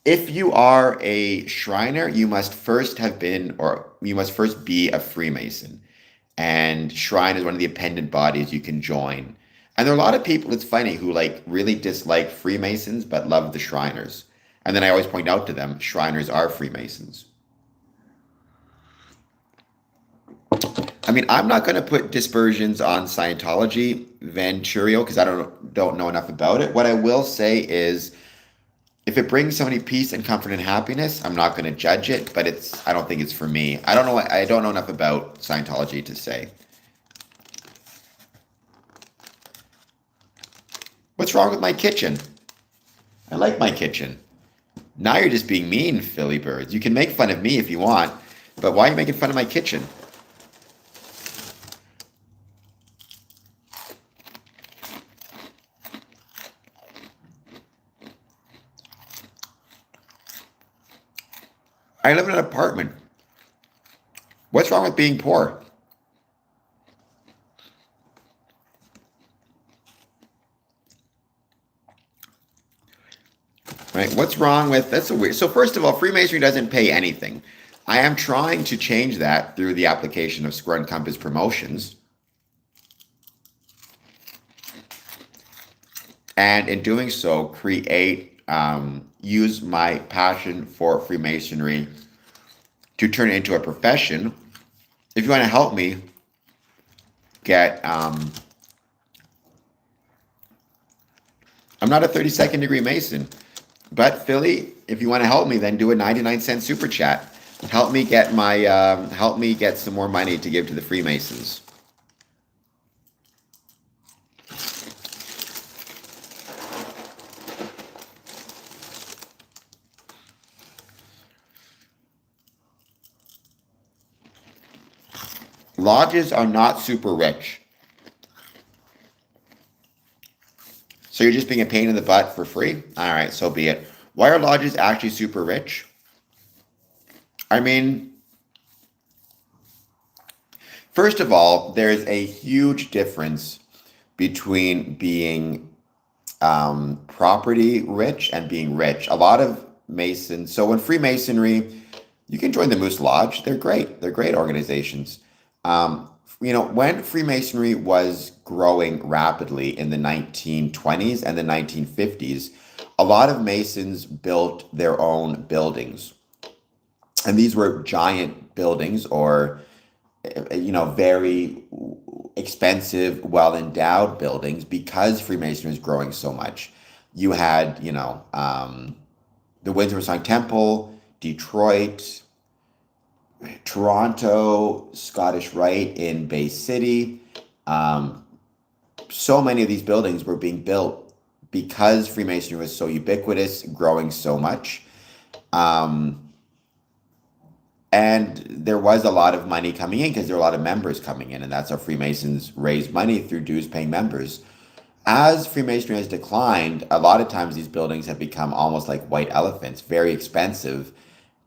if you are a Shriner, you must first have been, or you must first be a Freemason. And Shrine is one of the appendant bodies you can join. And there are a lot of people, it's funny, who like really dislike Freemasons but love the Shriners. And then I always point out to them, Shriners are Freemasons. I mean, I'm not going to put dispersions on Scientology, Venturio, because I don't know enough about it. What I will say is, if it brings somebody peace and comfort and happiness, I'm not going to judge it, but I don't think it's for me. I don't know enough about Scientology to say. What's wrong with my kitchen? I like my kitchen. Now you're just being mean, Philly birds. You can make fun of me if you want, but why are you making fun of my kitchen? I live in an apartment. What's wrong with being poor? Right? What's wrong with that's a weird. So first of all, Freemasonry doesn't pay anything. I am trying to change that through the application of Square and Compass promotions. And in doing so, use my passion for Freemasonry to turn it into a profession. If you want to help me get, I'm not a 32nd degree Mason, but Philly, if you want to help me, then do a 99-cent super chat. Help me get help me get some more money to give to the Freemasons. Lodges are not super rich. So you're just being a pain in the butt for free? All right, so be it. Why are lodges actually super rich? I mean, first of all, there's a huge difference between being property rich and being rich. A lot of Masons, so when Freemasonry, you can join the Moose Lodge. They're great. They're great organizations. When Freemasonry was growing rapidly in the 1920s and the 1950s, a lot of Masons built their own buildings. And these were giant buildings or, very expensive, well-endowed buildings because Freemasonry was growing so much. You had, the Windsor Masonic Temple, Detroit, Toronto, Scottish Rite in Bay City. So many of these buildings were being built because Freemasonry was so ubiquitous, growing so much. And there was a lot of money coming in because there were a lot of members coming in, and that's how Freemasons raise money through dues paying members. As Freemasonry has declined, a lot of times these buildings have become almost like white elephants, very expensive,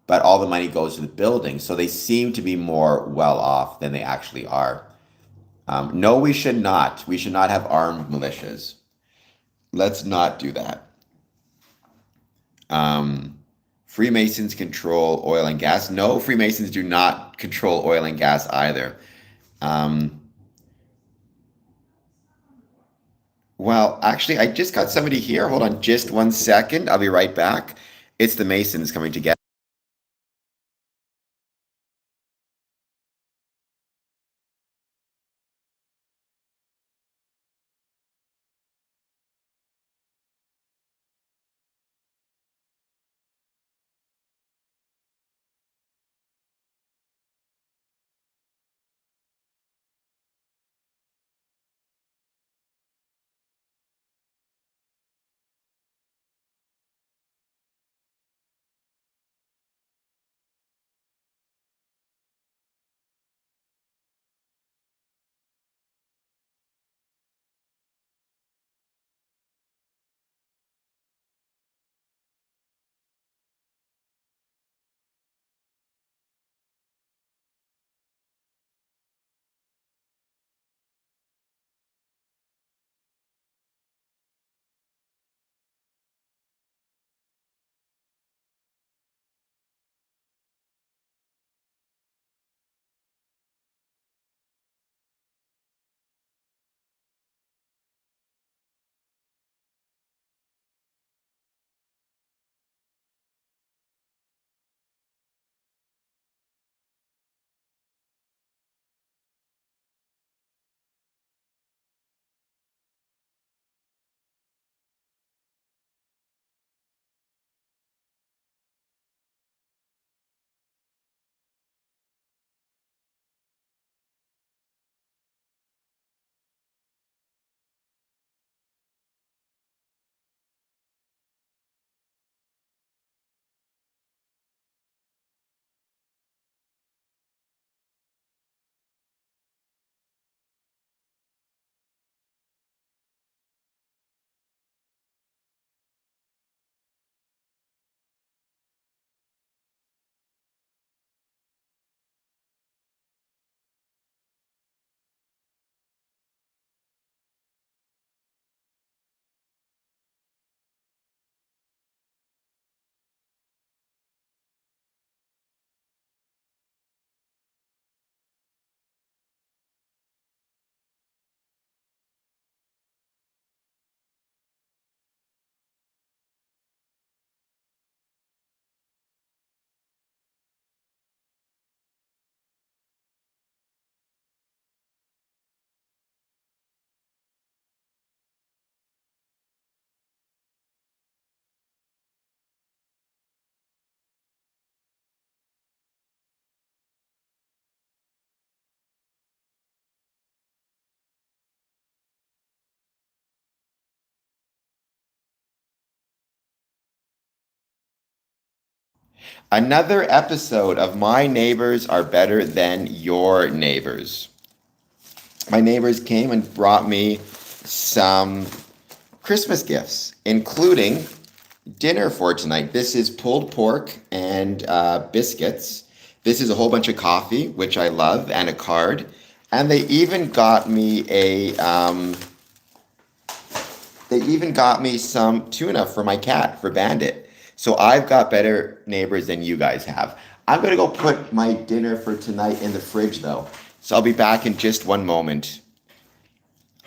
but all the money goes to the building. So they seem to be more well off than they actually are. No, we should not. We should not have armed militias. Let's not do that. Freemasons control oil and gas. No, Freemasons do not control oil and gas either. Um, well, actually, I just got somebody here. Hold on just 1 second. I'll be right back. It's the Masons coming together. Another episode of My Neighbors Are Better Than Your Neighbors. My neighbors came and brought me some Christmas gifts, including dinner for tonight. This is pulled pork and biscuits. This is a whole bunch of coffee, which I love, and a card. And they even got me some tuna for my cat, for Bandit. So I've got better neighbors than you guys have. I'm gonna go put my dinner for tonight in the fridge though. So I'll be back in just one moment.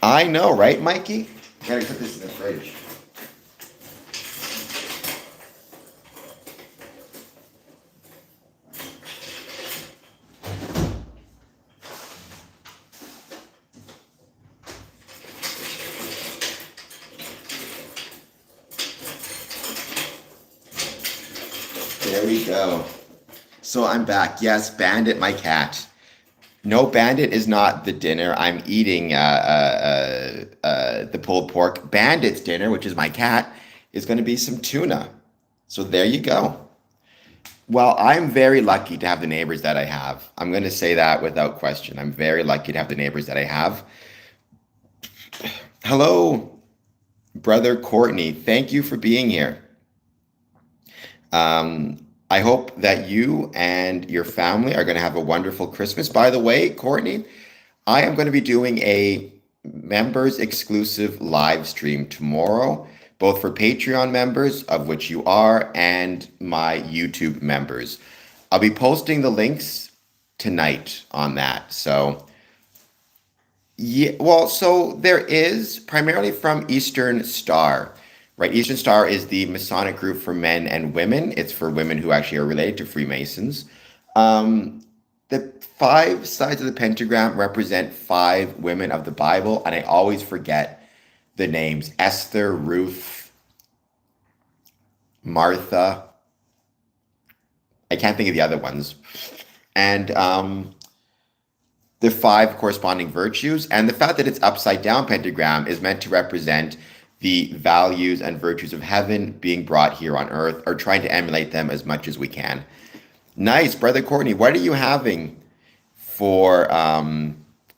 I know, right, Mikey? Gotta put this in the fridge. There we go. So I'm back. Yes, Bandit, my cat. No, Bandit is not the dinner. I'm eating the pulled pork. Bandit's dinner, which is my cat, is going to be some tuna. So there you go. Well, I'm very lucky to have the neighbors that I have. I'm going to say that without question. I'm very lucky to have the neighbors that I have. Hello, brother Courtney. Thank you for being here. I hope that you and your family are going to have a wonderful Christmas. By the way, Courtney, I am going to be doing a members exclusive live stream tomorrow, both for Patreon members, of which you are, and my YouTube members. I'll be posting the links tonight on that. So, yeah, well, so there is primarily from Eastern Star, right? Eastern Star is the Masonic group for men and women. It's for women who actually are related to Freemasons. Um, the five sides of the pentagram represent five women of the Bible, and I always forget the names: Esther, Ruth, Martha. I can't think of the other ones. And the five corresponding virtues, and the fact that it's upside down pentagram is meant to represent the values and virtues of heaven being brought here on earth, or trying to emulate them as much as we can. Nice, brother Courtney. What are you having for?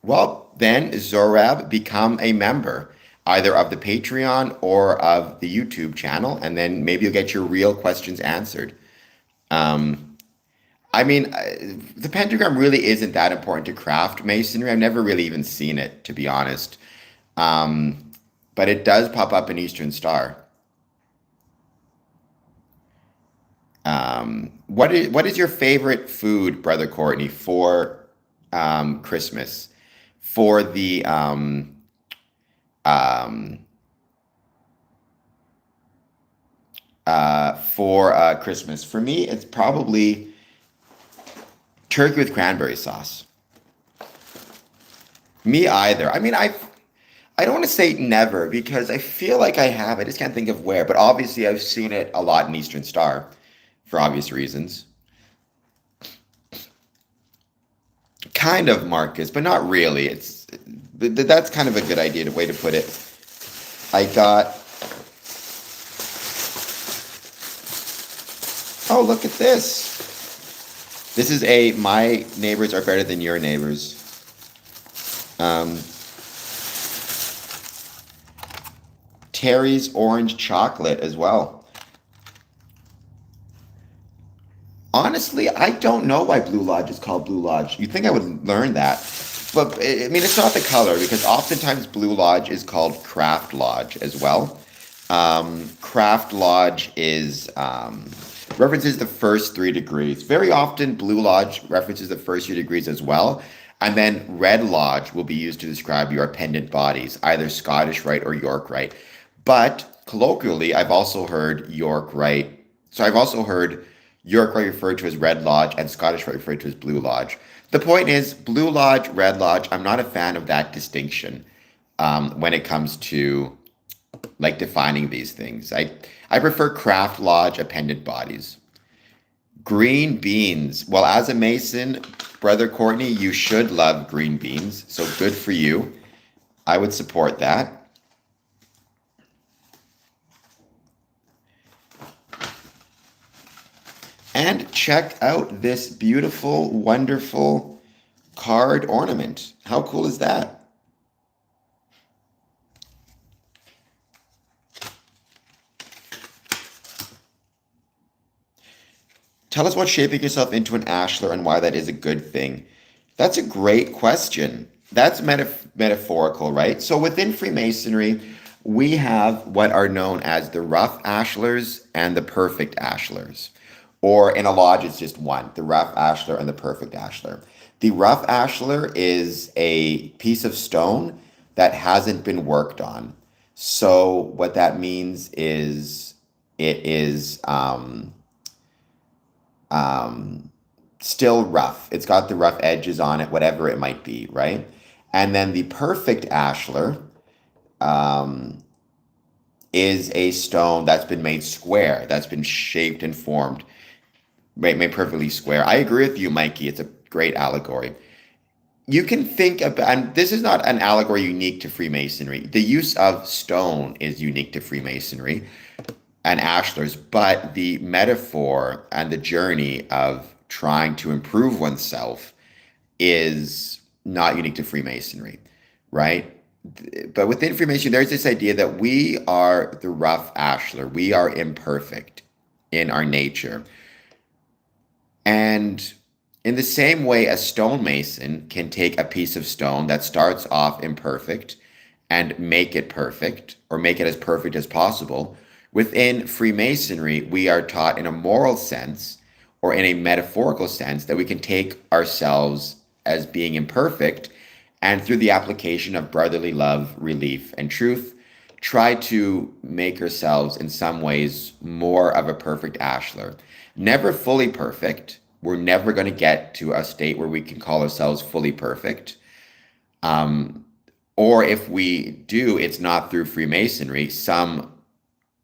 Well, then Zorab, become a member either of the Patreon or of the YouTube channel, and then maybe you'll get your real questions answered. Um, I mean, the pentagram really isn't that important to craft masonry. I've never really even seen it, to be honest. Um, but it does pop up in Eastern Star. What is your favorite food, brother Courtney, for Christmas? For the um, for Christmas, for me, it's probably turkey with cranberry sauce. Me either. I mean, I don't want to say never because I feel like I have. I just can't think of where. But obviously, I've seen it a lot in Eastern Star for obvious reasons. Kind of, Marcus, but not really. That's kind of a good idea, the way to put it. I got. Oh, look at this. This is a my neighbors are better than your neighbors. Um, Terry's orange chocolate as well. Honestly, I don't know why Blue Lodge is called Blue Lodge. You'd think I would learn that. But I mean, it's not the color because oftentimes Blue Lodge is called Craft Lodge as well. Craft Lodge is references the first 3 degrees. Very often, Blue Lodge references the first 3 degrees as well. And then Red Lodge will be used to describe your pendant bodies, either Scottish Rite or York Rite. But colloquially, I've also heard York Rite. So I've also heard York Rite referred to as Red Lodge and Scottish Rite referred to as Blue Lodge. The point is, Blue Lodge, Red Lodge, I'm not a fan of that distinction when it comes to like defining these things. I prefer Craft Lodge appendant bodies. Green beans. Well, as a Mason, brother Courtney, you should love green beans. So good for you. I would support that. And check out this beautiful, wonderful card ornament. How cool is that? Tell us what's shaping yourself into an ashlar and why that is a good thing. That's a great question. That's metaphorical, right? So within Freemasonry, we have what are known as the rough ashlars and the perfect ashlars. Or in a lodge, it's just one, the rough ashlar and the perfect ashlar. The rough ashlar is a piece of stone that hasn't been worked on. So what that means is it is still rough. It's got the rough edges on it, whatever it might be, right? And then the perfect ashlar is a stone that's been made square, that's been shaped and formed, made perfectly square. I agree with you, Mikey. It's a great allegory. You can think about, and this is not an allegory unique to Freemasonry. The use of stone is unique to Freemasonry. and ashlars, but the metaphor and the journey of trying to improve oneself is not unique to Freemasonry, right? But within Freemasonry, there's this idea that we are the rough ashlar. We are imperfect in our nature. And in the same way, a stonemason can take a piece of stone that starts off imperfect and make it perfect, or make it as perfect as possible. Within Freemasonry, we are taught in a moral sense or in a metaphorical sense that we can take ourselves as being imperfect and through the application of brotherly love, relief, and truth, try to make ourselves in some ways more of a perfect ashlar. Never fully perfect. We're never going to get to a state where we can call ourselves fully perfect. Or if we do, it's not through Freemasonry. Some,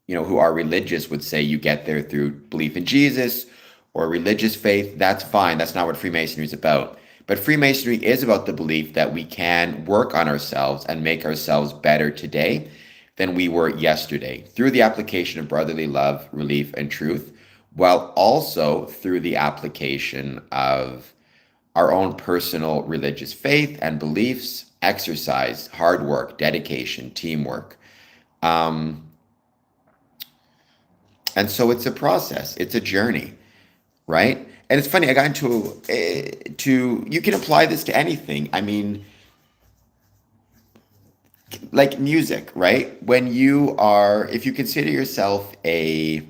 who are religious would say you get there through belief in Jesus or religious faith. That's fine. That's not what Freemasonry is about. But Freemasonry is about the belief that we can work on ourselves and make ourselves better today than we were yesterday through the application of brotherly love, relief, and truth, while also through the application of our own personal religious faith and beliefs, exercise, hard work, dedication, teamwork. And so it's a process, it's a journey, right? And it's funny, I got you can apply this to anything. I mean, like music, right? If you consider yourself a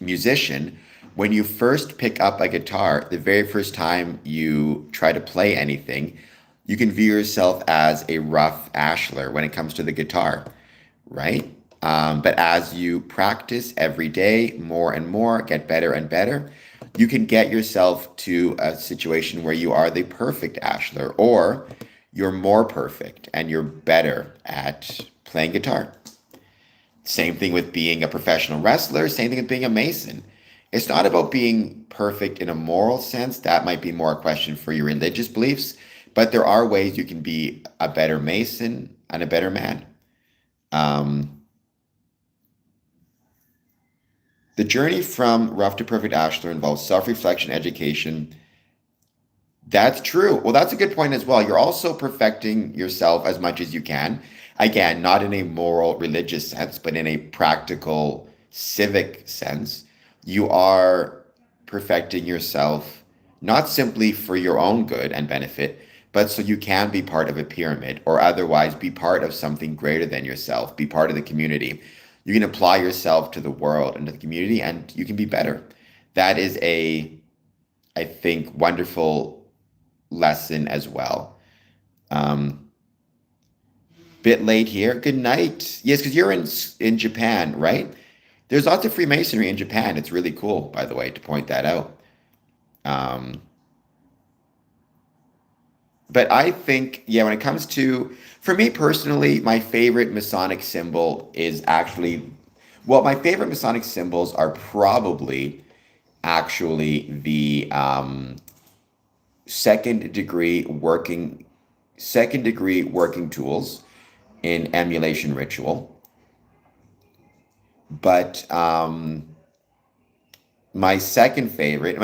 musician, when you first pick up a guitar, the very first time you try to play anything, you can view yourself as a rough ashlar when it comes to the guitar, right? But as you practice every day more and more, get better and better, you can get yourself to a situation where you are the perfect ashlar, or you're more perfect and you're better at playing guitar. Same thing with being a professional wrestler, same thing with being a mason. It's not about being perfect in a moral sense. That might be more a question for your religious beliefs, but there are ways you can be a better mason and a better man. The journey from rough to perfect ashlar involves self-reflection, education. That's true. Well, that's a good point as well. You're also perfecting yourself as much as you can. Again, not in a moral, religious sense, but in a practical, civic sense. You are perfecting yourself not simply for your own good and benefit, but so you can be part of a pyramid or otherwise be part of something greater than yourself, be part of the community. You can apply yourself to the world and to the community, and you can be better. That is I think, wonderful lesson as well. Bit late here. Good night. Yes, because you're in Japan, right? There's lots of Freemasonry in Japan. It's really cool, by the way, to point that out. But I think, yeah, when it comes to, for me personally, my favorite Masonic symbol is actually, well, my favorite Masonic symbols are probably actually the second degree working tools in emulation ritual. But my second favorite,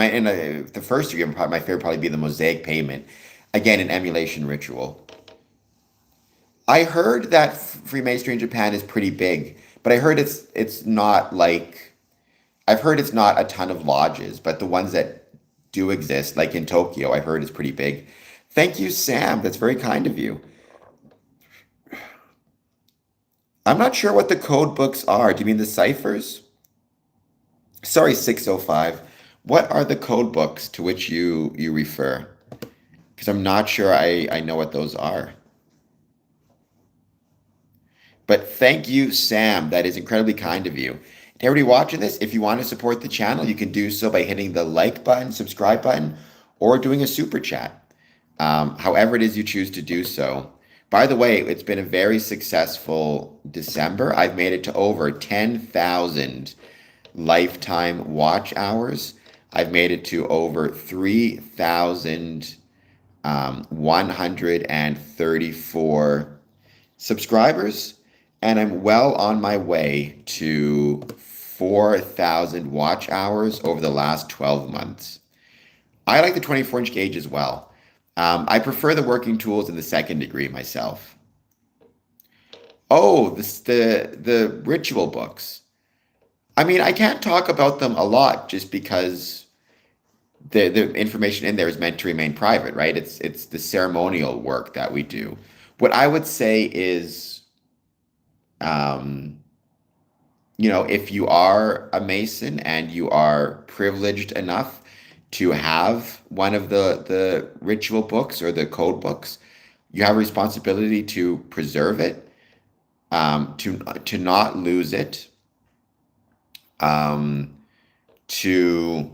the first degree, my favorite probably be the mosaic pavement, again in emulation ritual. I heard that Freemasonry in Japan is pretty big, but I heard it's not like, I've heard it's not a ton of lodges, but the ones that do exist, like in Tokyo, I heard it's pretty big. Thank you, Sam. That's very kind of you. I'm not sure what the code books are. Do you mean the ciphers? Sorry, 605. What are the code books to which you refer? Because I'm not sure I know what those are. But thank you, Sam. That is incredibly kind of you. To everybody watching this, if you want to support the channel, you can do so by hitting the like button, subscribe button, or doing a super chat. However it is you choose to do so. By the way, it's been a very successful December. I've made it to over 10,000 lifetime watch hours. I've made it to over 3,134 subscribers, and I'm well on my way to 4,000 watch hours over the last 12 months. I like the 24-inch gauge as well. I prefer the working tools in the second degree myself. Oh, the ritual books. I mean, I can't talk about them a lot just because the information in there is meant to remain private, right? It's the ceremonial work that we do. What I would say is, um, if you are a Mason and you are privileged enough to have one of the ritual books or the code books, you have a responsibility to preserve it, to not lose it, um, to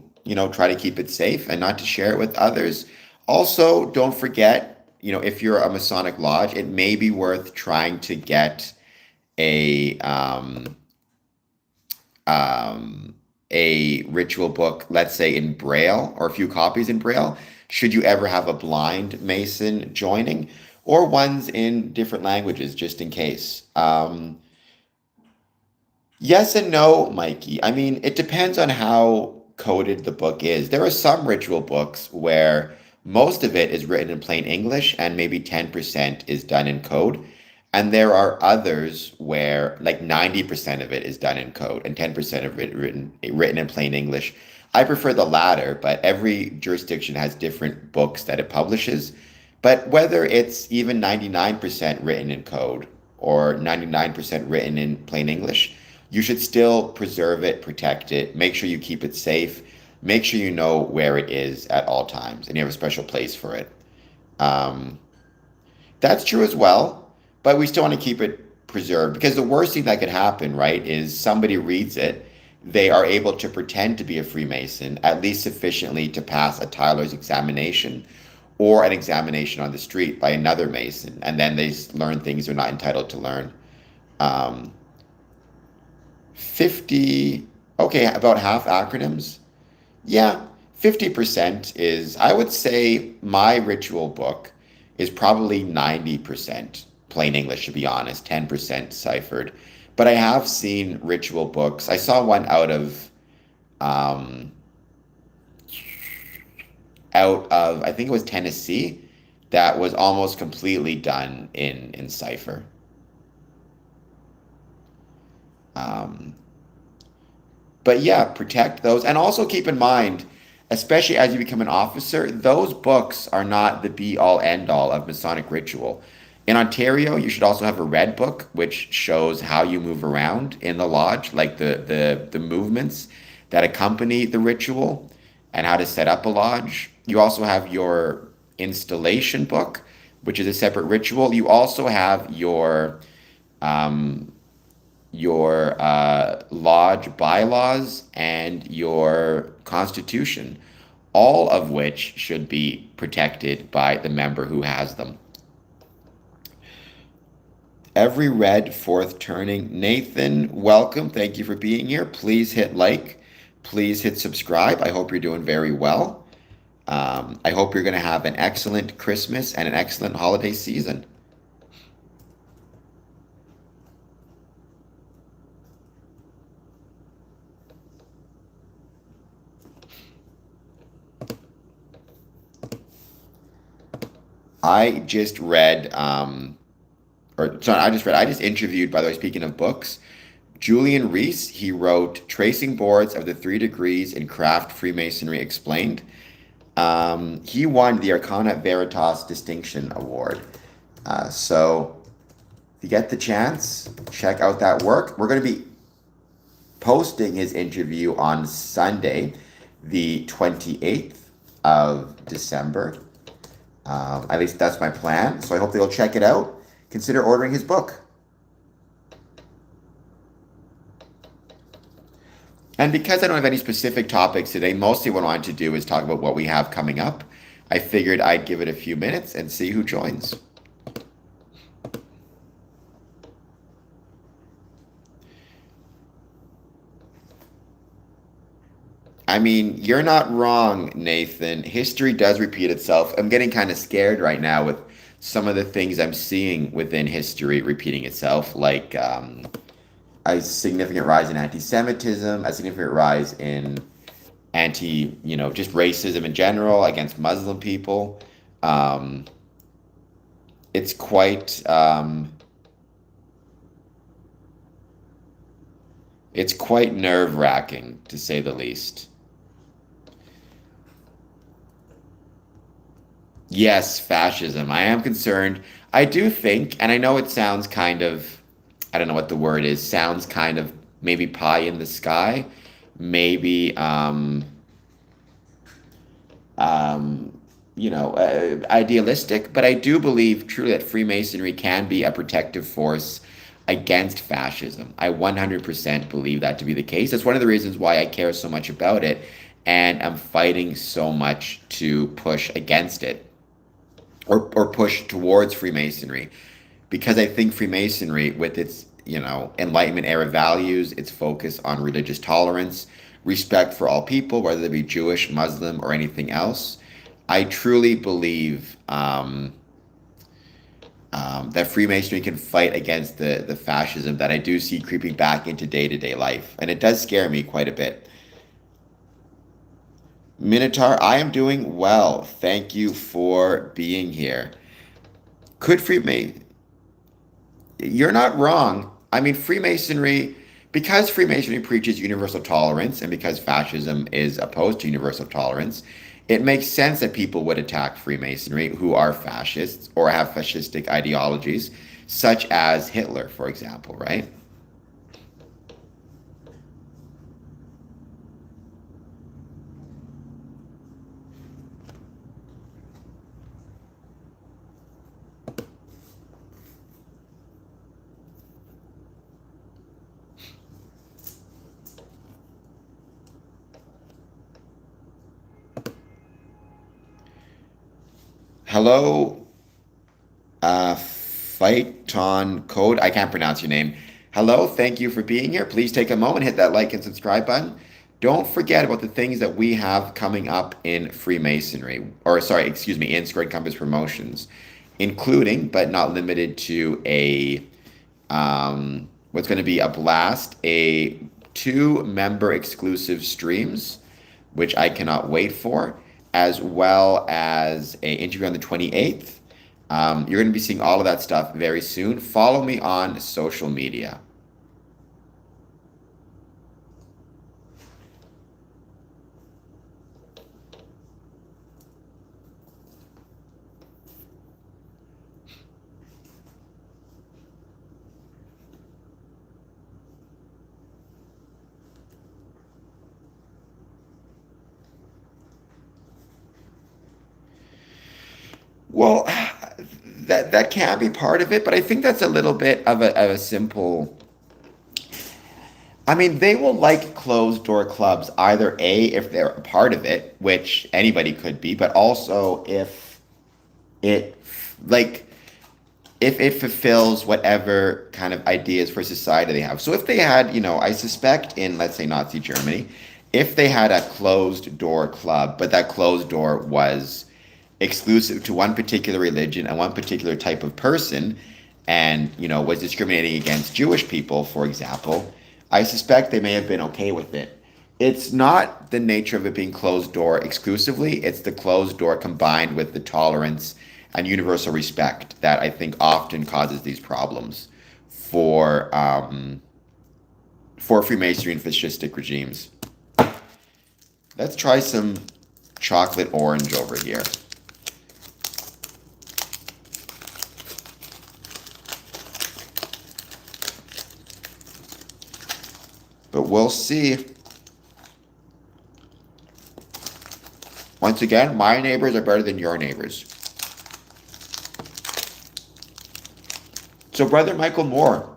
try to keep it safe and not to share it with others. Also, don't forget, if you're a Masonic lodge, it may be worth trying to get a um, a ritual book, let's say in Braille, or a few copies in Braille, should you ever have a blind Mason joining, or ones in different languages, just in case. Yes and no, Mikey. I mean, it depends on how coded the book is. There are some ritual books where most of it is written in plain English and maybe 10% is done in code. And there are others where like 90% of it is done in code and 10% of it written in plain English. I prefer the latter, but every jurisdiction has different books that it publishes. But whether it's even 99% written in code or 99% written in plain English, you should still preserve it, protect it, make sure you keep it safe, make sure you know where it is at all times, and you have a special place for it. Um, that's true as well, but we still want to keep it preserved because the worst thing that could happen, right, is somebody reads it, they are able to pretend to be a Freemason, at least sufficiently to pass a Tyler's examination or an examination on the street by another Mason, and then they learn things they're not entitled to learn. Um, 50, okay, about half acronyms. Yeah, 50% is, I would say my ritual book is probably 90% plain English, to be honest, 10% ciphered. But I have seen ritual books. I saw one um, I think it was Tennessee, that was almost completely done in cipher. Um, But yeah, protect those. And also keep in mind, especially as you become an officer, those books are not the be all end all of Masonic ritual. In Ontario, you should also have a red book, which shows how you move around in the lodge, like the movements that accompany the ritual and how to set up a lodge. You also have your installation book, which is a separate ritual. You also have um, your lodge bylaws and your constitution, all of which should be protected by the member who has them. Every red fourth turning. Nathan, welcome. Thank you for being here. Please hit like. Please hit subscribe. I hope you're doing very well. I hope you're going to have an excellent Christmas and an excellent holiday season. I just read, or sorry, I just interviewed, by the way, speaking of books, Julian Reese. He wrote Tracing Boards of the Three Degrees in Craft Freemasonry Explained. He won the Arcana Veritas Distinction Award. So if you get the chance, check out that work. We're going to be posting his interview on Sunday, the 28th of December. At least that's my plan. So I hope they'll check it out. Consider ordering his book. And because I don't have any specific topics today, mostly what I wanted to do is talk about what we have coming up. I figured I'd give it a few minutes and see who joins. I mean, you're not wrong, Nathan. History does repeat itself. I'm getting kind of scared right now with some of the things I'm seeing within history repeating itself, like a significant rise in anti-Semitism, a significant rise in just racism in general against Muslim people. Um, it's quite it's quite nerve-wracking to say the least. Yes, fascism. I am concerned. I do think, and I know it sounds kind of, I don't know what the word is, sounds kind of maybe pie in the sky, maybe, um, idealistic, but I do believe truly that Freemasonry can be a protective force against fascism. I 100% believe that to be the case. That's one of the reasons why I care so much about it and I'm fighting so much to push against it or push towards Freemasonry because I think Freemasonry, with its Enlightenment era values, its focus on religious tolerance, respect for all people, whether they be Jewish, Muslim, or anything else, I truly believe that Freemasonry can fight against the fascism that I do see creeping back into day to day life, and it does scare me quite a bit. Minotaur, I am doing well. Thank you for being here. Could Freemasonry You're not wrong. I mean, because Freemasonry preaches universal tolerance and because fascism is opposed to universal tolerance, it makes sense that people would attack Freemasonry who are fascists or have fascistic ideologies, such as Hitler, for example, right? Hello, Phaeton Code. I can't pronounce your name. Hello, thank you for being here. Please take a moment, hit that like and subscribe button. Don't forget about the things that we have coming up in Freemasonry, or sorry, excuse me, in Squared Compass Promotions, including but not limited to what's going to be a blast, a 2 member exclusive streams, which I cannot wait for, as well as a interview on the 28th. You're going to be seeing all of that stuff very soon. Follow me on social media. Well, that can be part of it, but I think that's a little bit of a simple. I mean, they will like closed door clubs either A, if they're a part of it, which anybody could be, but also if it like if it fulfills whatever kind of ideas for society they have. So if they had, I suspect in, let's say, Nazi Germany, if they had a closed door club, but that closed door was exclusive to one particular religion and one particular type of person, and, was discriminating against Jewish people, for example, I suspect they may have been okay with it. It's not the nature of it being closed door exclusively, it's the closed door combined with the tolerance and universal respect that I think often causes these problems for Freemasonry and fascistic regimes. Let's try some chocolate orange over here. But we'll see. Once again, my neighbors are better than your neighbors. So, Brother Michael Moore,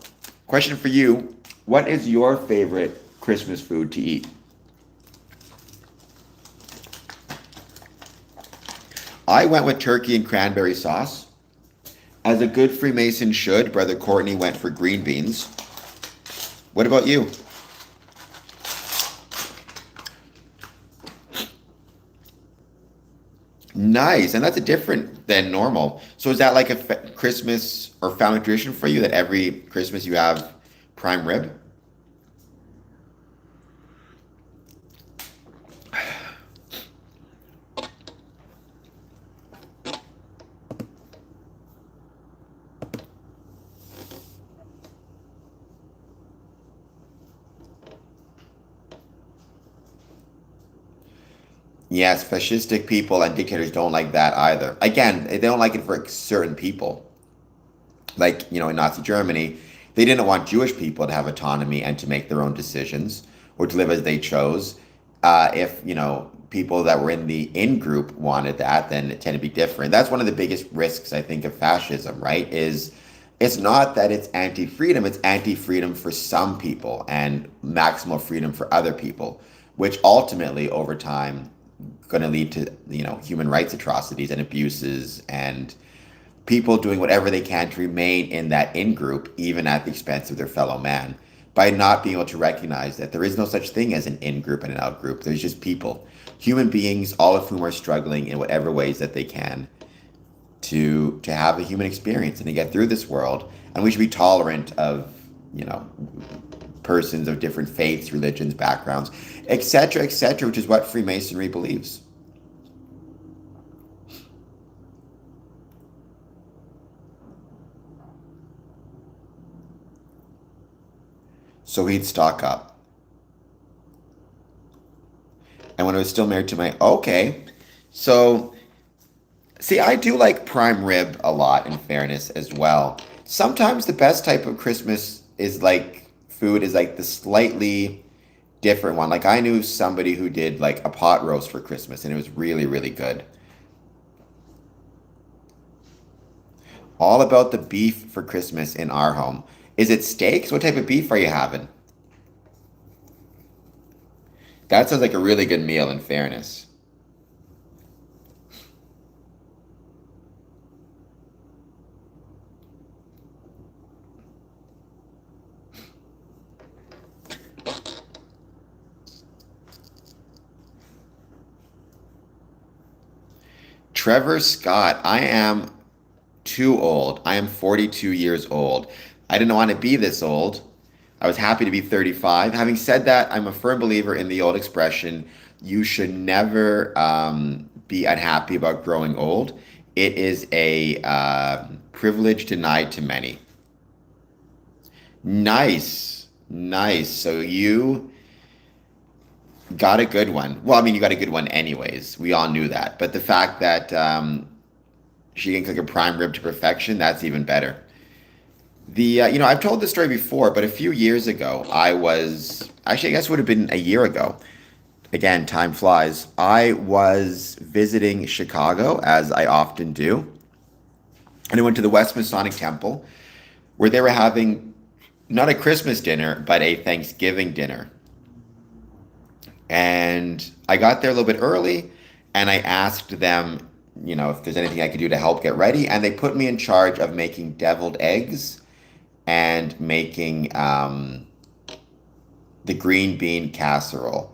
question for you. What is your favorite Christmas food to eat? I went with turkey and cranberry sauce. As a good Freemason should, Brother Courtney went for green beans. What about you? Nice, and that's a different than normal. So is that like a Christmas or family tradition for you that every Christmas you have prime rib? Yes, fascistic people and dictators don't like that either. Again, they don't like it for certain people. Like, in Nazi Germany, they didn't want Jewish people to have autonomy and to make their own decisions or to live as they chose. If, people that were in the in group wanted that, then it tended to be different. That's one of the biggest risks, I think, of fascism, right? Is it's not that it's anti-freedom, it's anti-freedom for some people and maximal freedom for other people, which ultimately over time going to lead to, human rights atrocities and abuses and people doing whatever they can to remain in that in group, even at the expense of their fellow man, by not being able to recognize that there is no such thing as an in group and an out group. There's just people, human beings, all of whom are struggling in whatever ways that they can to have a human experience and to get through this world. And we should be tolerant of, you know, persons of different faiths, religions, backgrounds, etc., which is what Freemasonry believes. So he'd stock up. And when I was still married to my, okay. So, see, I do like prime rib a lot, in fairness, as well. Sometimes the best type of Christmas is like food is like the slightly different one. Like I knew somebody who did like a pot roast for Christmas and it was really, really good. All about the beef for Christmas in our home. Is it steaks? What type of beef are you having? That sounds like a really good meal, in fairness. Trevor Scott, I am too old. I am 42 years old. I didn't want to be this old. I was happy to be 35. Having said that, I'm a firm believer in the old expression, you should never be unhappy about growing old. It is a privilege denied to many. Nice, nice. So you got a good one. Well, I mean, you got a good one anyways. We all knew that. But the fact that she can cook a prime rib to perfection, that's even better. I've told this story before, but a few years ago, I was actually, I guess it would have been a year ago. Again, time flies. I was visiting Chicago, as I often do, and I went to the West Masonic Temple, where they were having not a Christmas dinner, but a Thanksgiving dinner. And I got there a little bit early, and I asked them, if there's anything I could do to help get ready, and they put me in charge of making deviled eggs and making the green bean casserole.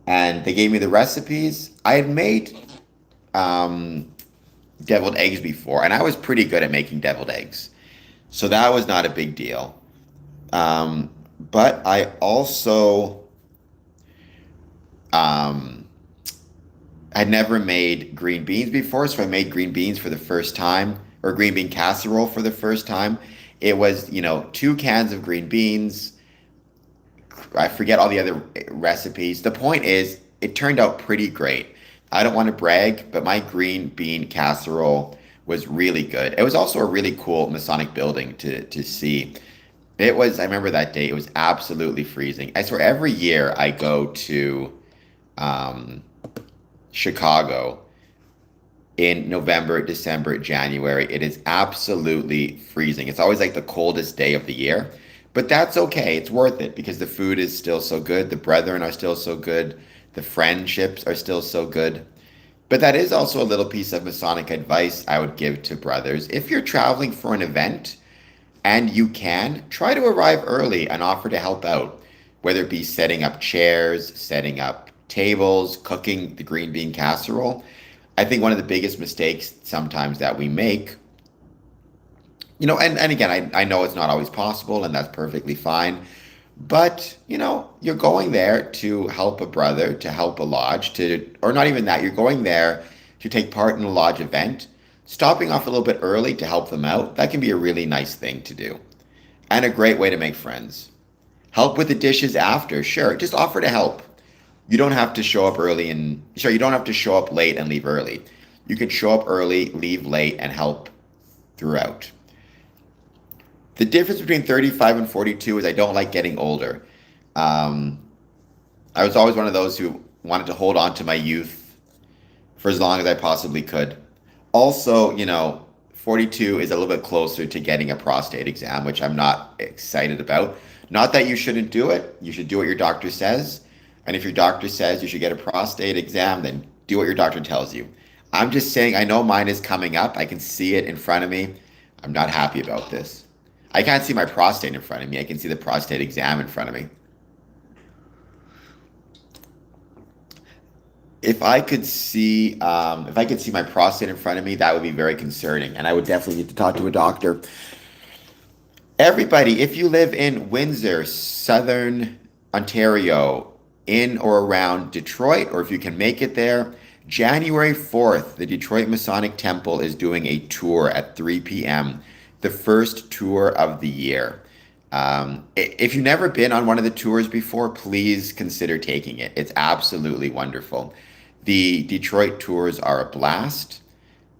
And they gave me the recipes. I had made um, deviled eggs before, and I was pretty good at making deviled eggs. So that was not a big deal. But I also um, had never made green beans before, so I made green beans for the first time, or green bean casserole for the first time. It was, 2 cans of green beans. I forget all the other recipes. The point is, it turned out pretty great. I don't want to brag, but my green bean casserole was really good. It was also a really cool Masonic building to see. I remember that day, it was absolutely freezing. I swear, every year I go to um, Chicago in November, December, January. It is absolutely freezing. It's always like the coldest day of the year. But that's okay. It's worth it because the food is still so good. The brethren are still so good. The friendships are still so good. But that is also a little piece of Masonic advice I would give to brothers. If you're traveling for an event and you can, try to arrive early and offer to help out, whether it be setting up chairs, setting up tables, cooking the green bean casserole. I think one of the biggest mistakes sometimes that we make, and again, I know it's not always possible and that's perfectly fine, but, you're going there to help a brother, to help a lodge, or not even that, you're going there to take part in a lodge event, stopping off a little bit early to help them out, that can be a really nice thing to do and a great way to make friends. Help with the dishes after, sure, just offer to help. You don't have to show up early and sorry, you don't have to show up late and leave early. You can show up early, leave late, and help throughout. The difference between 35 and 42 is I don't like getting older. Um, I was always one of those who wanted to hold on to my youth for as long as I possibly could. Also, 42 is a little bit closer to getting a prostate exam, which I'm not excited about. Not that you shouldn't do it. You should do what your doctor says. And if your doctor says you should get a prostate exam, then do what your doctor tells you. I'm just saying, I know mine is coming up. I can see it in front of me. I'm not happy about this. I can't see my prostate in front of me. I can see the prostate exam in front of me. If I could see my prostate in front of me, that would be very concerning, and I would definitely need to talk to a doctor. Everybody, if you live in Windsor, Southern Ontario, in or around Detroit, or if you can make it there, January 4th, the Detroit Masonic Temple is doing a tour at 3 p.m., the first tour of the year. If you've never been on one of the tours before, please consider taking it. It's absolutely wonderful. The Detroit tours are a blast.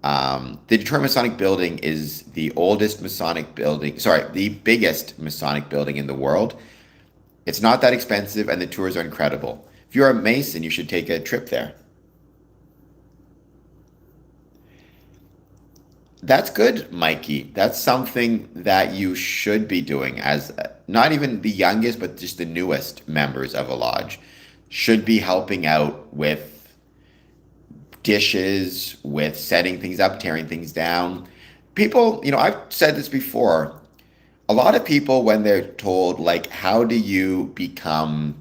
The Detroit Masonic Building is the oldest Masonic building, sorry, the biggest Masonic building in the world. It's not that expensive, and the tours are incredible. If you're a Mason, you should take a trip there. That's good, Mikey. That's something that you should be doing as not even the youngest, but just the newest members of a lodge should be helping out with dishes, with setting things up, tearing things down. People, I've said this before. A lot of people, when they're told, like, how do you develop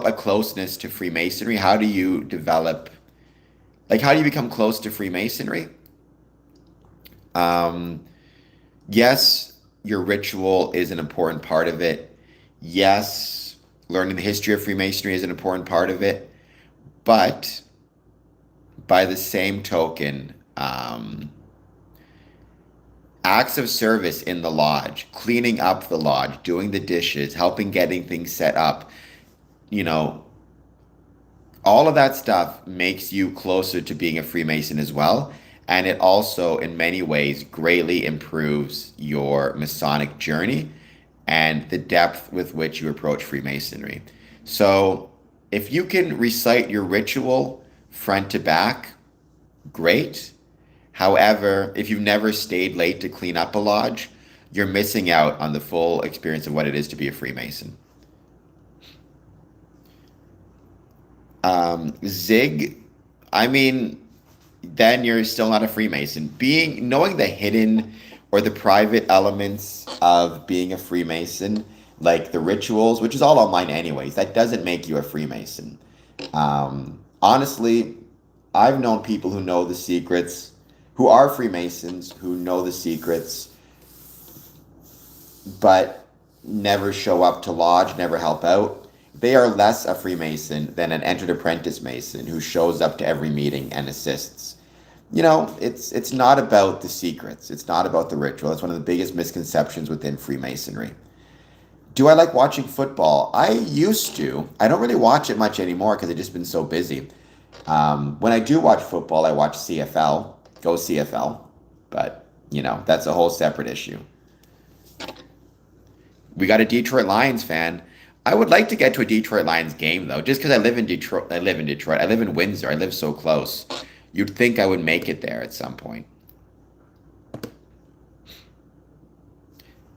a closeness to Freemasonry? How do you become close to Freemasonry? Um, yes, your ritual is an important part of it. Yes, learning the history of Freemasonry is an important part of it. But by the same token, acts of service in the lodge, cleaning up the lodge, doing the dishes, helping getting things set up, you know, all of that stuff makes you closer to being a Freemason as well. And it also, in many ways, greatly improves your Masonic journey and the depth with which you approach Freemasonry. So, if you can recite your ritual front to back, great. However, if you've never stayed late to clean up a lodge, you're missing out on the full experience of what it is to be a Freemason. Zig, I mean, then you're still not a Freemason. Knowing the hidden or the private elements of being a Freemason, like the rituals, which is all online anyways, that doesn't make you a Freemason. Honestly, I've known people who know the secrets, who are Freemasons, who know the secrets, but never show up to lodge, never help out. They are less a Freemason than an entered apprentice Mason who shows up to every meeting and assists. It's not about the secrets. It's not about the ritual. It's one of the biggest misconceptions within Freemasonry. Do I like watching football? I used to. I don't really watch it much anymore because I've just been so busy. When I do watch football, I watch CFL. Go CFL. But, that's a whole separate issue. We got a Detroit Lions fan. I would like to get to a Detroit Lions game, though, just because I live in Detroit. I live in Detroit. I live in Windsor. I live so close. You'd think I would make it there at some point.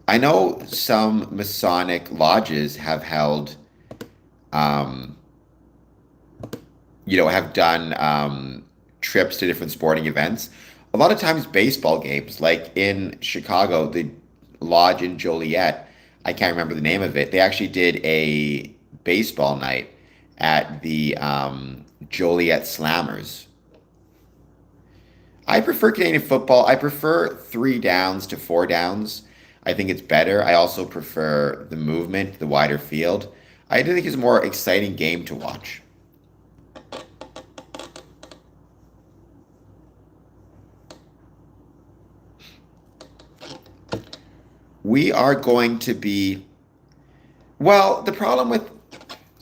I know some Masonic lodges have held, um, have done trips to different sporting events. A lot of times, baseball games, like in Chicago, the lodge in Joliet, I can't remember the name of it. They actually did a baseball night at the Joliet Slammers. I prefer Canadian football. I prefer 3 downs to 4 downs. I think it's better. I also prefer the movement, the wider field. I do think it's a more exciting game to watch. We are going to be, well, the problem with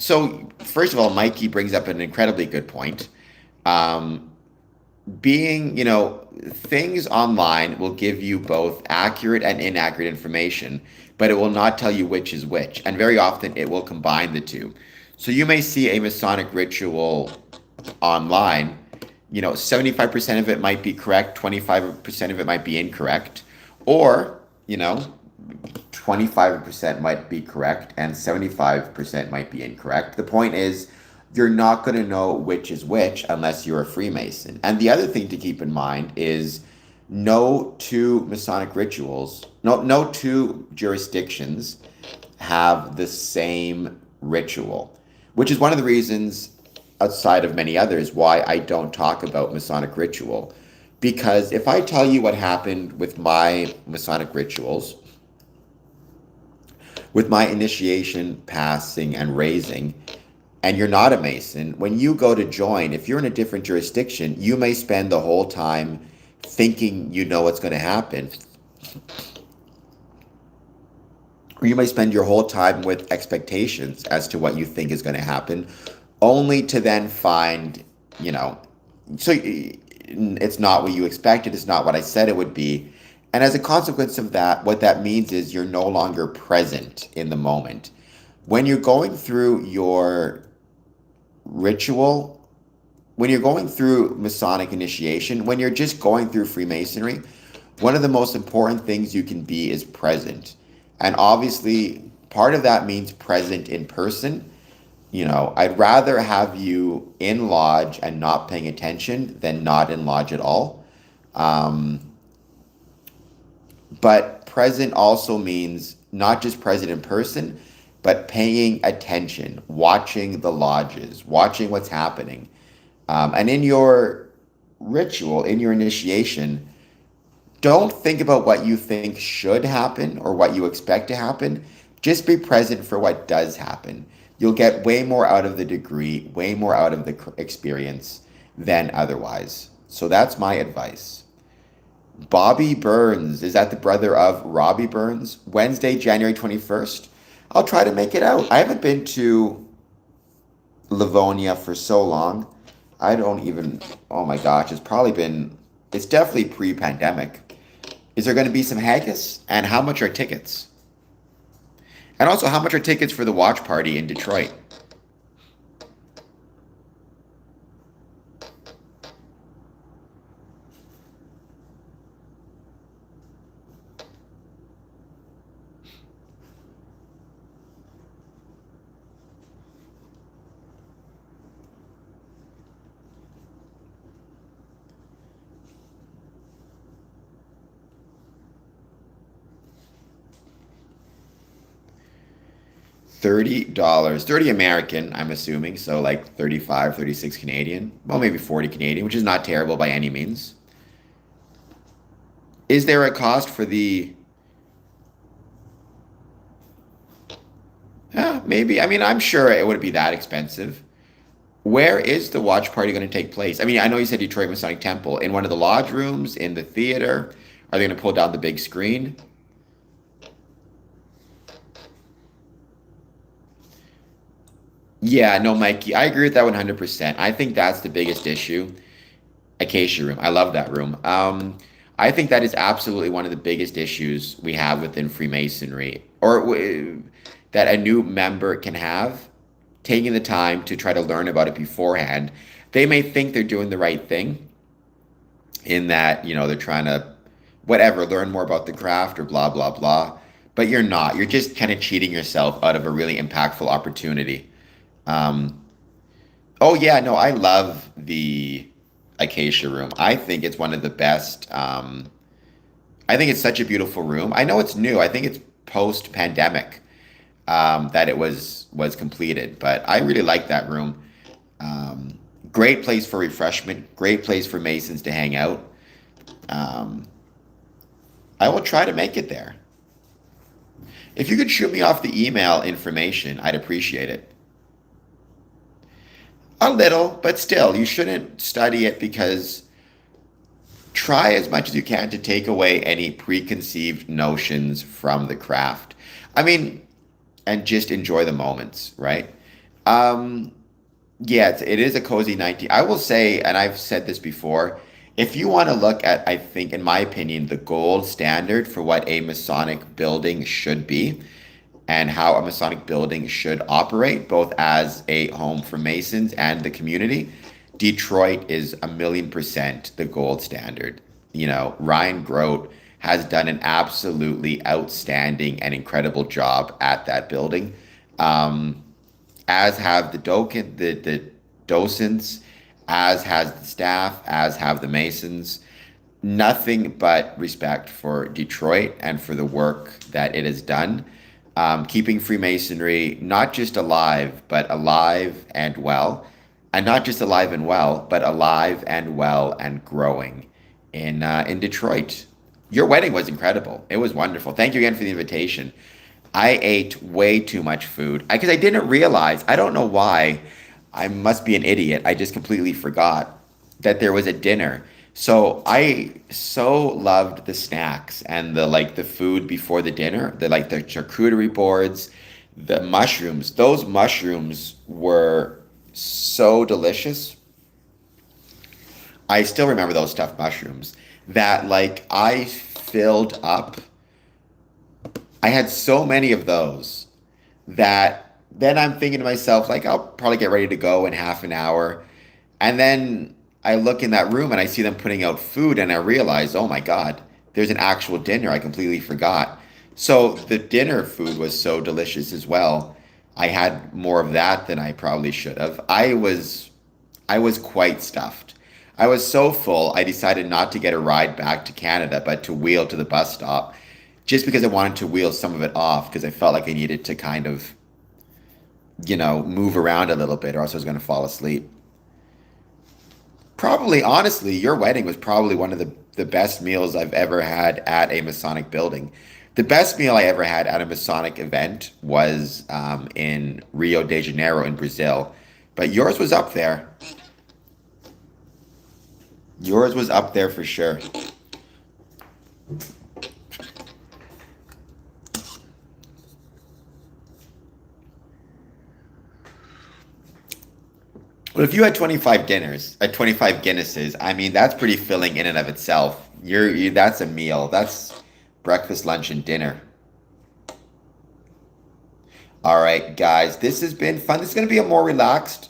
So first of all, Mikey brings up an incredibly good point. Um, being, things online will give you both accurate and inaccurate information, but it will not tell you which is which. And very often it will combine the two. So you may see a Masonic ritual online, 75% of it might be correct, 25% of it might be incorrect, or, 25% might be correct and 75% might be incorrect. The point is, you're not going to know which is which unless you're a Freemason. And the other thing to keep in mind is no two Masonic rituals, no two jurisdictions have the same ritual, which is one of the reasons, outside of many others, why I don't talk about Masonic ritual. Because if I tell you what happened with my Masonic rituals, with my initiation, passing, and raising, and you're not a Mason, when you go to join, if you're in a different jurisdiction, you may spend the whole time thinking you know what's going to happen. Or you may spend your whole time with expectations as to what you think is going to happen, only to then find, you know, so it's not what you expected, it's not what I said it would be. And as a consequence of that, what that means is you're no longer present in the moment. When you're going through your ritual, when you're going through Masonic initiation, when you're just going through Freemasonry, one of the most important things you can be is present. And obviously, part of that means present in person. I'd rather have you in lodge and not paying attention than not in lodge at all. Um, but present also means not just present in person, but paying attention, watching the lodges, watching what's happening. And in your ritual, in your initiation, don't think about what you think should happen or what you expect to happen. Just be present for what does happen. You'll get way more out of the degree, way more out of the experience than otherwise. So that's my advice. Bobby Burns, is that the brother of Robbie Burns? Wednesday, January 21st. I'll try to make it out. I haven't been to Livonia for so long. I don't even, oh my gosh, it's definitely pre-pandemic. Is there going to be some haggis? And how much are tickets? And also, how much are tickets for the watch party in Detroit? $30. 30 American, I'm assuming. So like 35, 36 Canadian. Well, maybe 40 Canadian, which is not terrible by any means. Is there a cost for the... maybe. I mean, I'm sure it wouldn't be that expensive. Where is the watch party going to take place? I mean, I know you said Detroit Masonic Temple. In one of the lodge rooms? In the theater? Are they going to pull down the big screen? Yeah, no, Mikey, I agree with that 100%. I think that's the biggest issue. Acacia room. I love that room. I think that is absolutely one of the biggest issues we have within Freemasonry, or that a new member can have, taking the time to try to learn about it beforehand. They may think they're doing the right thing in that, they're trying to, whatever, learn more about the craft or blah, blah, blah. But you're not. You're just kind of cheating yourself out of a really impactful opportunity. Um, oh yeah, no, I love the Acacia room. I think it's one of the best. I think it's such a beautiful room. I know it's new. I think it's post pandemic that it was completed, but I really like that room. Great place for refreshment. Great place for Masons to hang out. Um, I will try to make it there. If you could shoot me off the email information, I'd appreciate it. A little, but still, you shouldn't study it because try as much as you can to take away any preconceived notions from the craft. I mean, and just enjoy the moments, right? Um, yeah, it is a cozy 19. I will say, and I've said this before, if you want to look at, I think, in my opinion, the gold standard for what a Masonic building should be and how a Masonic building should operate, both as a home for Masons and the community, Detroit is 1,000,000% the gold standard. You know, Ryan Grote has done an absolutely outstanding and incredible job at that building. Um, as have the docents, as has the staff, as have the Masons. Nothing but respect for Detroit and for the work that it has done, keeping Freemasonry not just alive, but alive and well, and not just alive and well, but alive and well and growing in Detroit. Your wedding was incredible. It was wonderful. Thank you again for the invitation. I ate way too much food because I didn't realize. I don't know why. I must be an idiot. I just completely forgot that there was a dinner. So I so loved the snacks and the food before the dinner, the charcuterie boards, the mushrooms. Those mushrooms were so delicious. I still remember those stuffed mushrooms that like I filled up. I had so many of those that then I'm thinking to myself, like, I'll probably get ready to go in half an hour. And then I look in that room and I see them putting out food and I realize, oh my God, there's an actual dinner. I completely forgot. So the dinner food was so delicious as well. I had more of that than I probably should have. I was quite stuffed. I was so full, I decided not to get a ride back to Canada, but to wheel to the bus stop just because I wanted to wheel some of it off because I felt like I needed to kind of, move around a little bit or else I was going to fall asleep. Probably, honestly, your wedding was probably one of the best meals I've ever had at a Masonic building. The best meal I ever had at a Masonic event was in Rio de Janeiro in Brazil. But yours was up there. Yours was up there for sure. Well, if you had 25 dinners, 25 Guinnesses, I mean, that's pretty filling in and of itself. That's a meal. That's breakfast, lunch, and dinner. All right, guys, this has been fun. This is going to be a more relaxed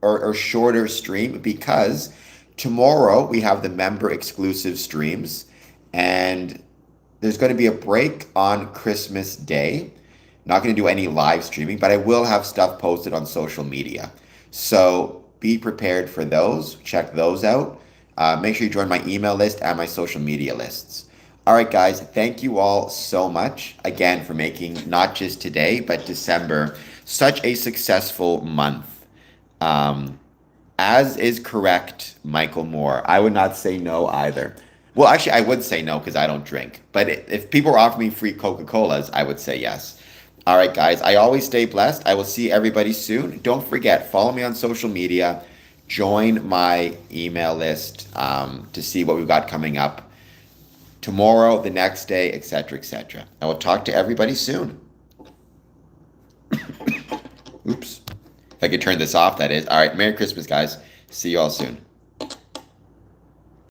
or shorter stream because tomorrow we have the member exclusive streams and there's going to be a break on Christmas Day. Not going to do any live streaming, but I will have stuff posted on social media. So be prepared for those. Check those out. Make sure you join my email list and my social media lists. All right, guys, thank you all so much again for making not just today, but December such a successful month. Um, as is correct, Michael Moore. I would not say no either. Well, actually, I would say no because I don't drink. But if people were offering me free Coca-Colas, I would say yes. All right, guys, I always stay blessed. I will see everybody soon. Don't forget, follow me on social media, join my email list to see what we've got coming up tomorrow, the next day, etc., etc. I will talk to everybody soon. Oops. If I could turn this off, that is. All right, Merry Christmas, guys. See you all soon.